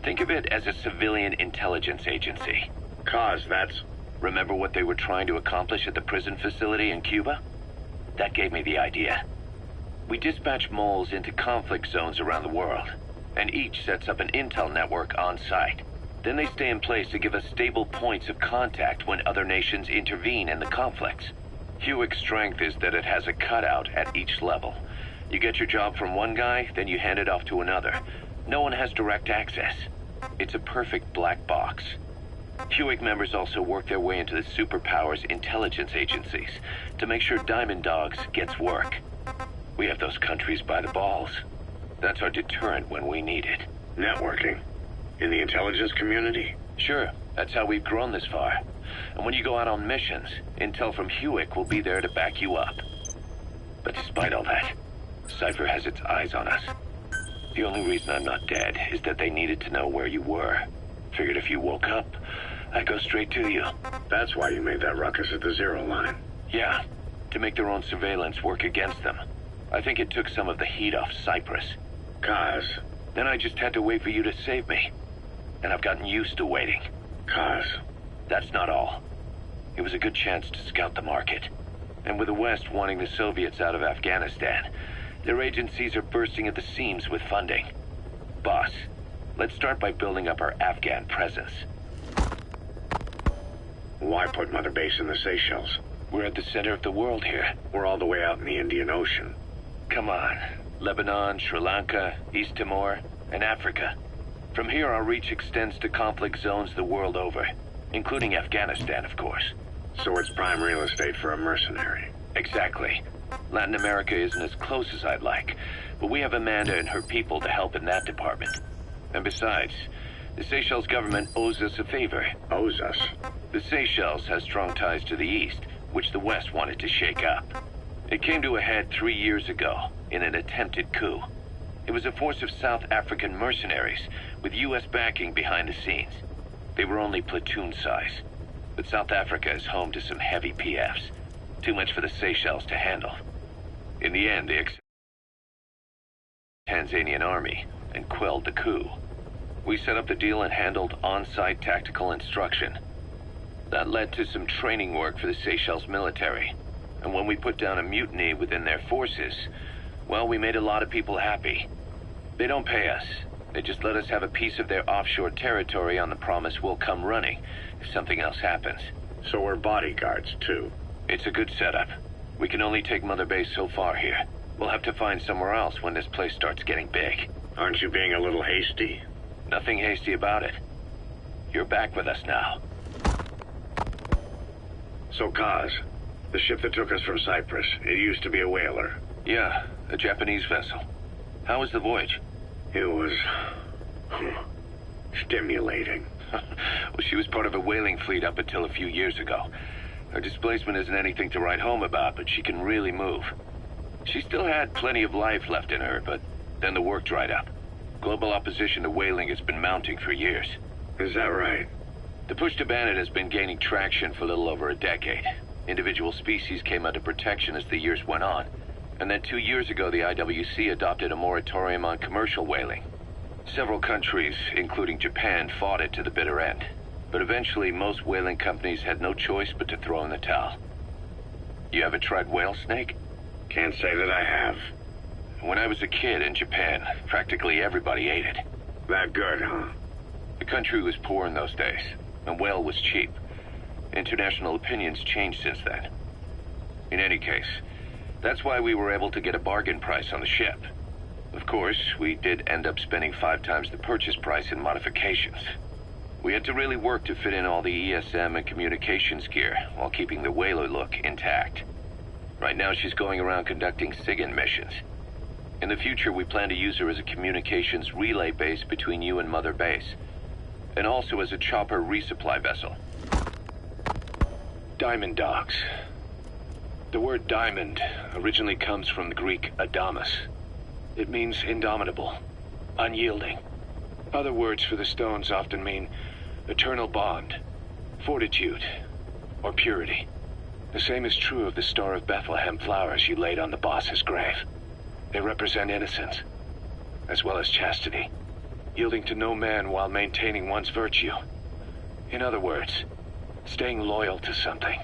Think of it as a civilian intelligence agency. Kaz, that's... Remember what they were trying to accomplish at the prison facility in Cuba? That gave me the idea. We dispatch moles into conflict zones around the world, and each sets up an intel network on site. Then they stay in place to give us stable points of contact when other nations intervene in the conflicts. Hewick's strength is that it has a cutout at each level. You get your job from one guy, then you hand it off to another. No one has direct access. It's a perfect black box. Hewick members also work their way into the superpowers intelligence agencies to make sure Diamond Dogs gets work. We have those countries by the balls. That's our deterrent when we need it. Networking? In the intelligence community? Sure. That's how we've grown this far. And when you go out on missions, intel from Hewick will be there to back you up. But despite all that, Cypher has its eyes on us. The only reason I'm not dead is that they needed to know where you were. Figured if you woke up, I'd go straight to you. That's why you made that ruckus at the Zero line. Yeah, to make their own surveillance work against them. I think it took some of the heat off Cyprus. Kaz. Then I just had to wait for you to save me. And I've gotten used to waiting. Kaz. That's not all. It was a good chance to scout the market. And with the West wanting the Soviets out of Afghanistan, their agencies are bursting at the seams with funding. Boss, let's start by building up our Afghan presence. Why put Mother Base in the Seychelles? We're at the center of the world here. We're all the way out in the Indian Ocean. Come on. Lebanon, Sri Lanka, East Timor, and Africa. From here, our reach extends to conflict zones the world over, including Afghanistan, of course. So it's prime real estate for a mercenary. Exactly. Latin America isn't as close as I'd like, but we have Amanda and her people to help in that department. And besides, the Seychelles government owes us a favor. Owes us? The Seychelles has strong ties to the East, which the West wanted to shake up. It came to a head 3 years ago in an attempted coup. It was a force of South African mercenaries with U.S. backing behind the scenes. They were only platoon size, but South Africa is home to some heavy PFs. Too much for the Seychelles to handle. In the end, they accepted the Tanzanian army and quelled the coup. We set up the deal and handled on-site tactical instruction. That led to some training work for the Seychelles military. And when we put down a mutiny within their forces, well, we made a lot of people happy. They don't pay us. They just let us have a piece of their offshore territory on the promise we'll come running if something else happens. So we're bodyguards, too. It's a good setup. We can only take Mother Base so far here. We'll have to find somewhere else when this place starts getting big. Aren't you being a little hasty? Nothing hasty about it. You're back with us now. So, Kaz, the ship that took us from Cyprus, it used to be a whaler. Yeah, a Japanese vessel. How was the voyage? It was... stimulating. Well, she was part of a whaling fleet up until a few years ago. Her displacement isn't anything to write home about, but she can really move. She still had plenty of life left in her, but then the work dried up. Global opposition to whaling has been mounting for years. Is that right? The push to ban it has been gaining traction for a little over a decade. Individual species came under protection as the years went on. And then 2 years ago, the IWC adopted a moratorium on commercial whaling. Several countries, including Japan, fought it to the bitter end. But eventually, most whaling companies had no choice but to throw in the towel. You ever tried whale snake? Can't say that I have. When I was a kid in Japan, practically everybody ate it. That good, huh? The country was poor in those days, and whale was cheap. International opinions changed since then. In any case, that's why we were able to get a bargain price on the ship. Of course, we did end up spending 5 times the purchase price in modifications. We had to really work to fit in all the ESM and communications gear while keeping the whaler look intact. Right now she's going around conducting SIGINT missions. In the future, we plan to use her as a communications relay base between you and Mother Base, and also as a chopper resupply vessel. Diamond dogs. The word diamond originally comes from the Greek adamas. It means indomitable, unyielding. Other words for the stones often mean eternal bond, fortitude, or purity. The same is true of the Star of Bethlehem flowers you laid on the boss's grave. They represent innocence, as well as chastity, yielding to no man while maintaining one's virtue. In other words, staying loyal to something.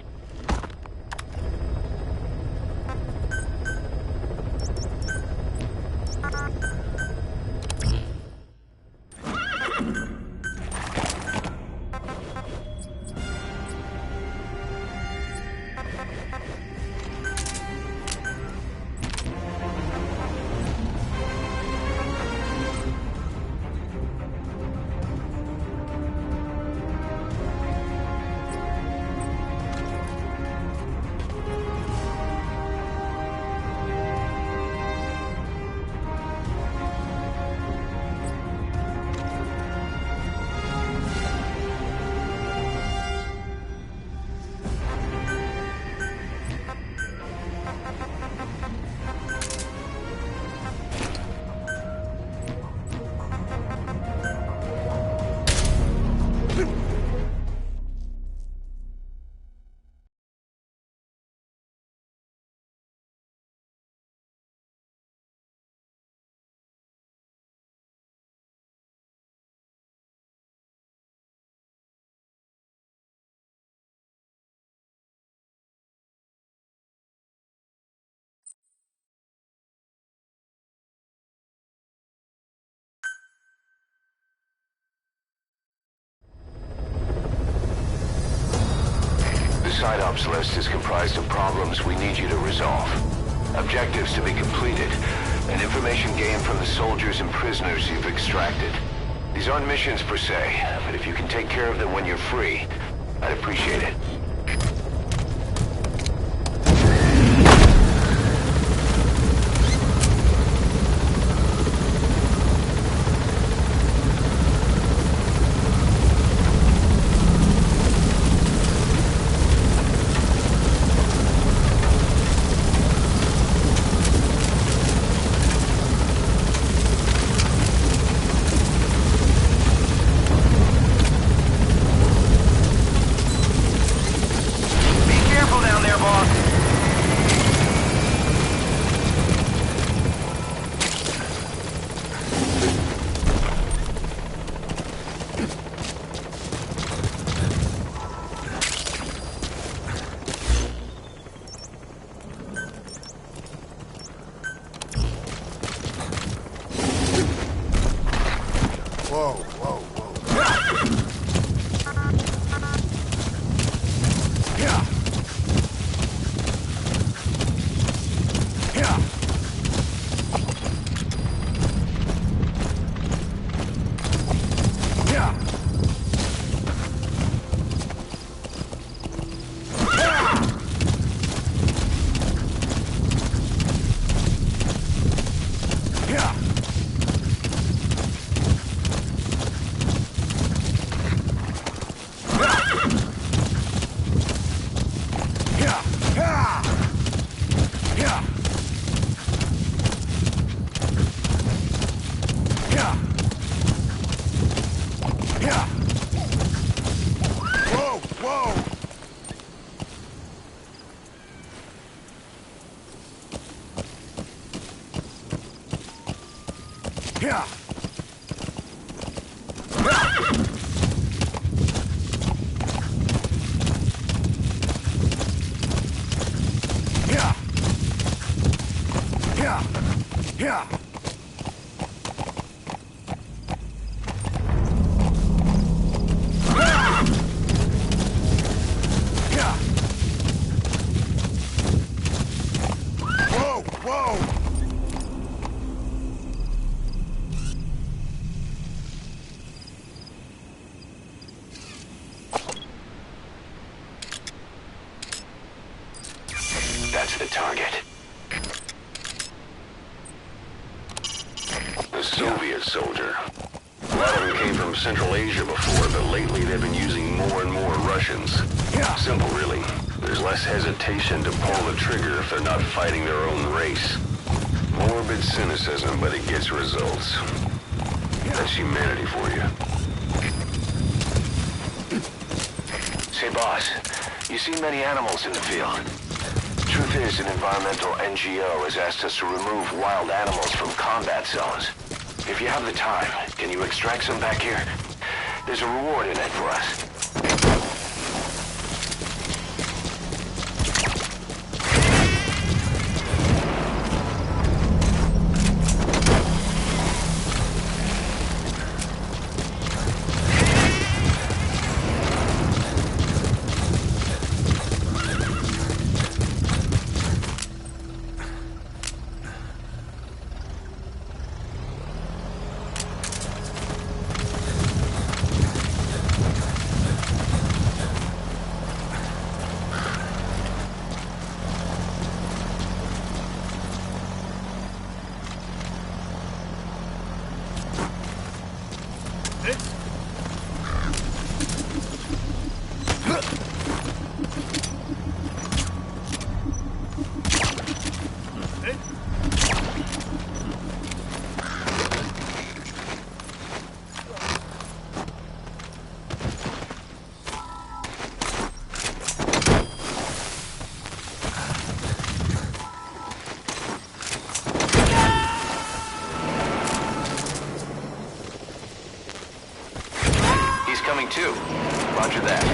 side ops list is comprised of problems we need you to resolve. Objectives to be completed, and information gained from the soldiers and prisoners you've extracted. These aren't missions per se, but if you can take care of them when you're free, I'd appreciate it. That's the target. The Soviet soldier. A lot of them came from Central Asia before, but lately they've been using more and more Russians. Simple, really. There's less hesitation to pull the trigger if they're not fighting their own race. Morbid cynicism, but it gets results. That's humanity for you. Say, boss, you see many animals in the field. Truth is, an environmental NGO has asked us to remove wild animals from combat zones. If you have the time, can you extract some back here? There's a reward in it for us. Coming too. Roger that.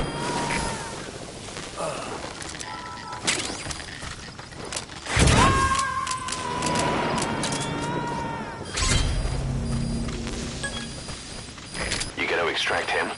You gonna extract him?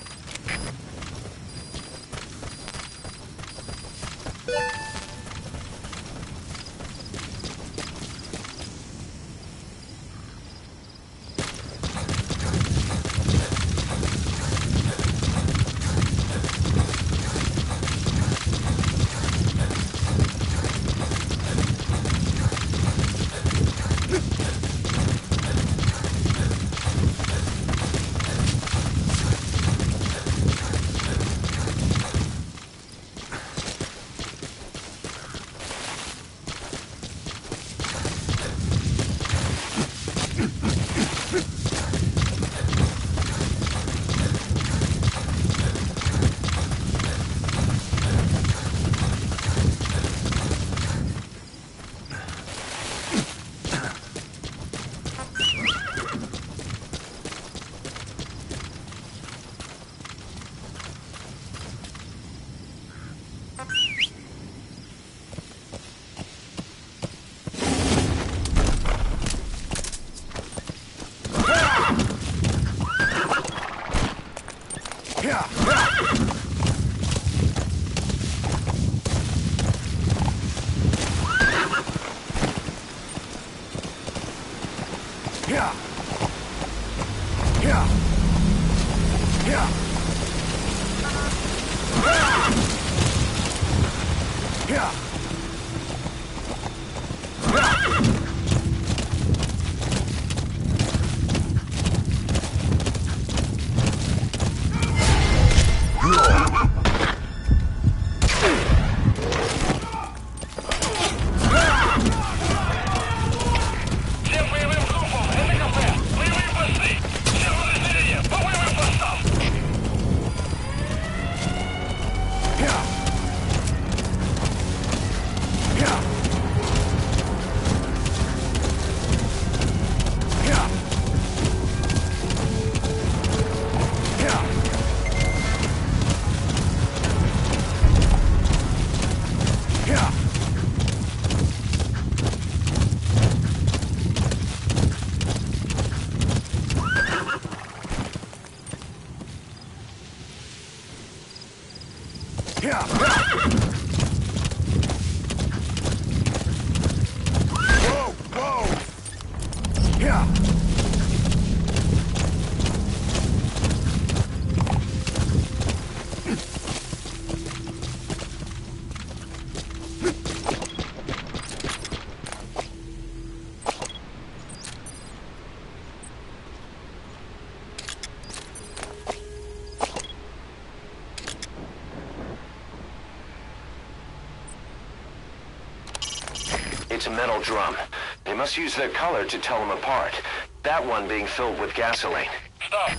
It's a metal drum. They must use their color to tell them apart. That one being filled with gasoline. Стоп!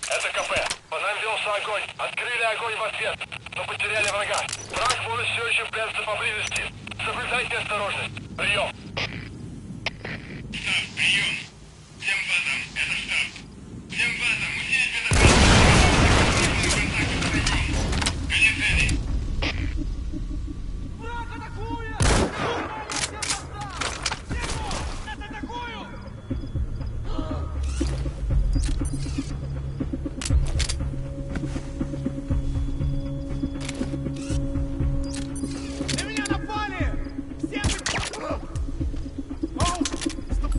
Это КП. По нам велся огонь. Открыли огонь в ответ, но потеряли врага. Враг может все еще прятаться поблизости. Соблюдайте осторожность. Прием. Штаб, прием. Всем базам, это штаб. Всем базам, усилить безопасность. Контакт с врагом. Конец цели. Враг атакует! Атакую! На меня напали! Все вы... Оу! Стоп!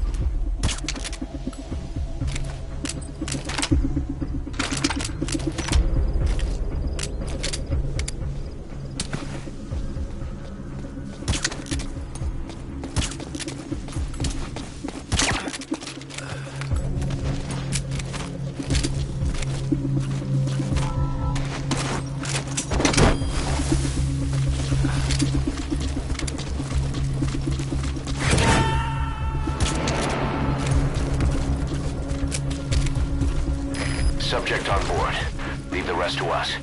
Subject on board. Leave the rest to us.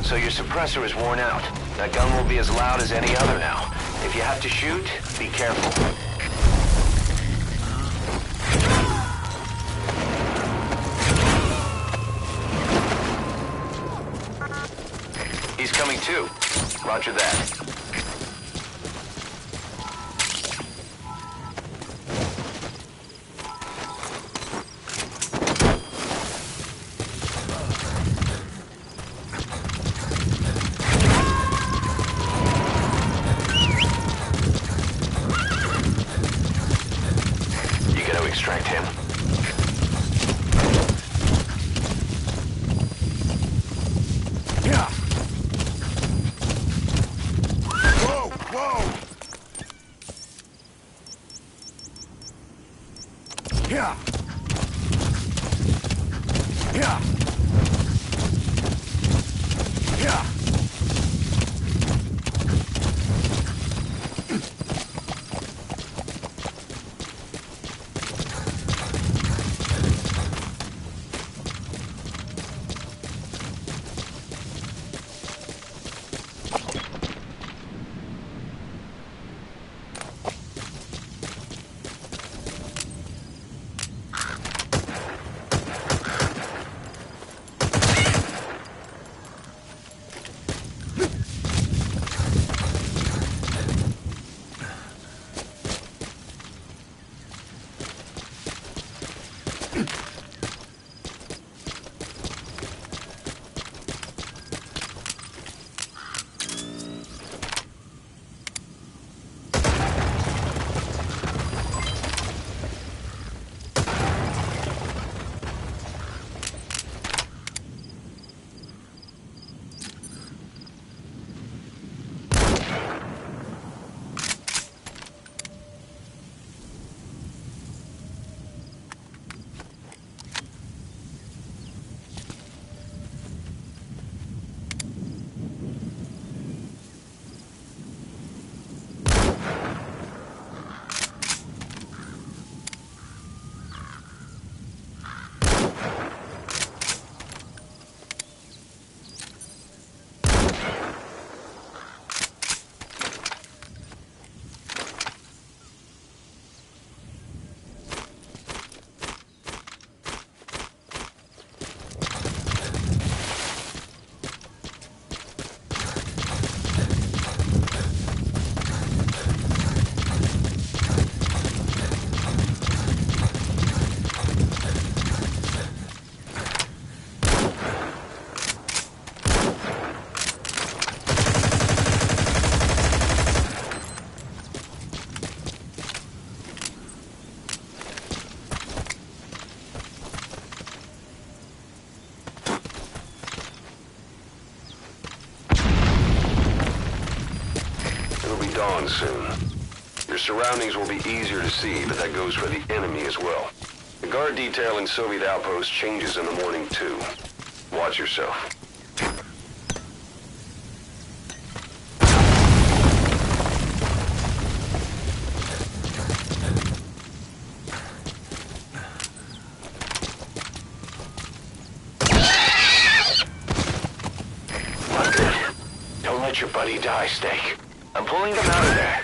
So your suppressor is worn out. That gun will be as loud as any other now. If you have to shoot, be careful. He's coming too. Roger that. Extract him. Yeah. Whoa, whoa. Yeah. Yeah. Yeah. dawn soon. Your surroundings will be easier to see, but that goes for the enemy as well. The guard detail in Soviet outposts changes in the morning, too. Watch yourself. Not good. Don't let your buddy die, Snake. I'm pulling them out of there.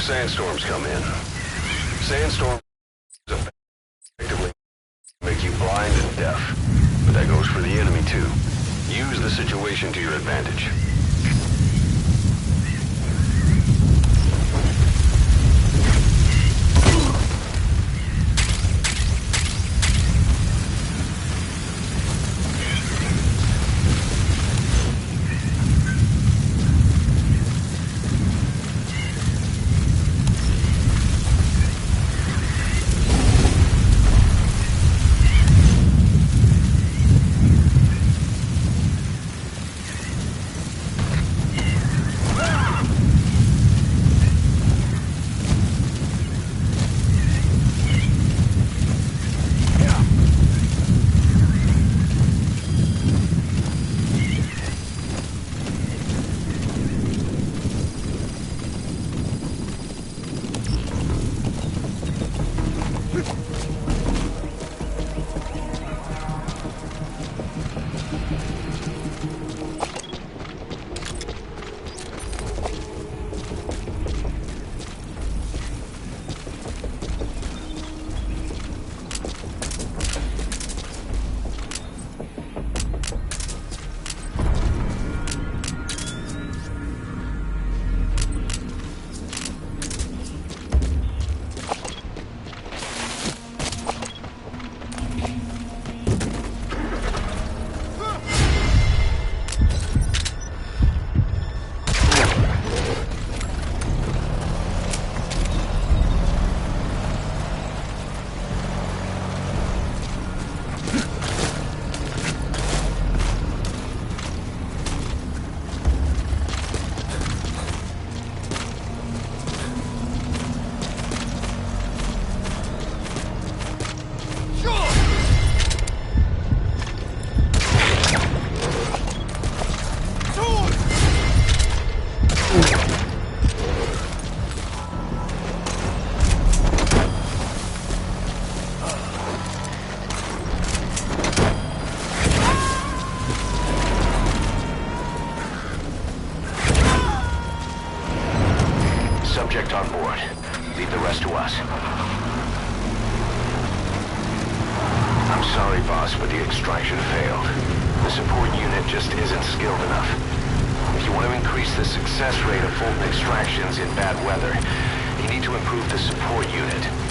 Sandstorms come in. Sandstorms effectively make you blind and deaf, but that goes for the enemy too. Use the situation to your advantage. contact on board. Leave the rest to us. I'm sorry, boss, but the extraction failed. The support unit just isn't skilled enough. If you want to increase the success rate of Fulton extractions in bad weather, you need to improve the support unit.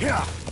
Yeah.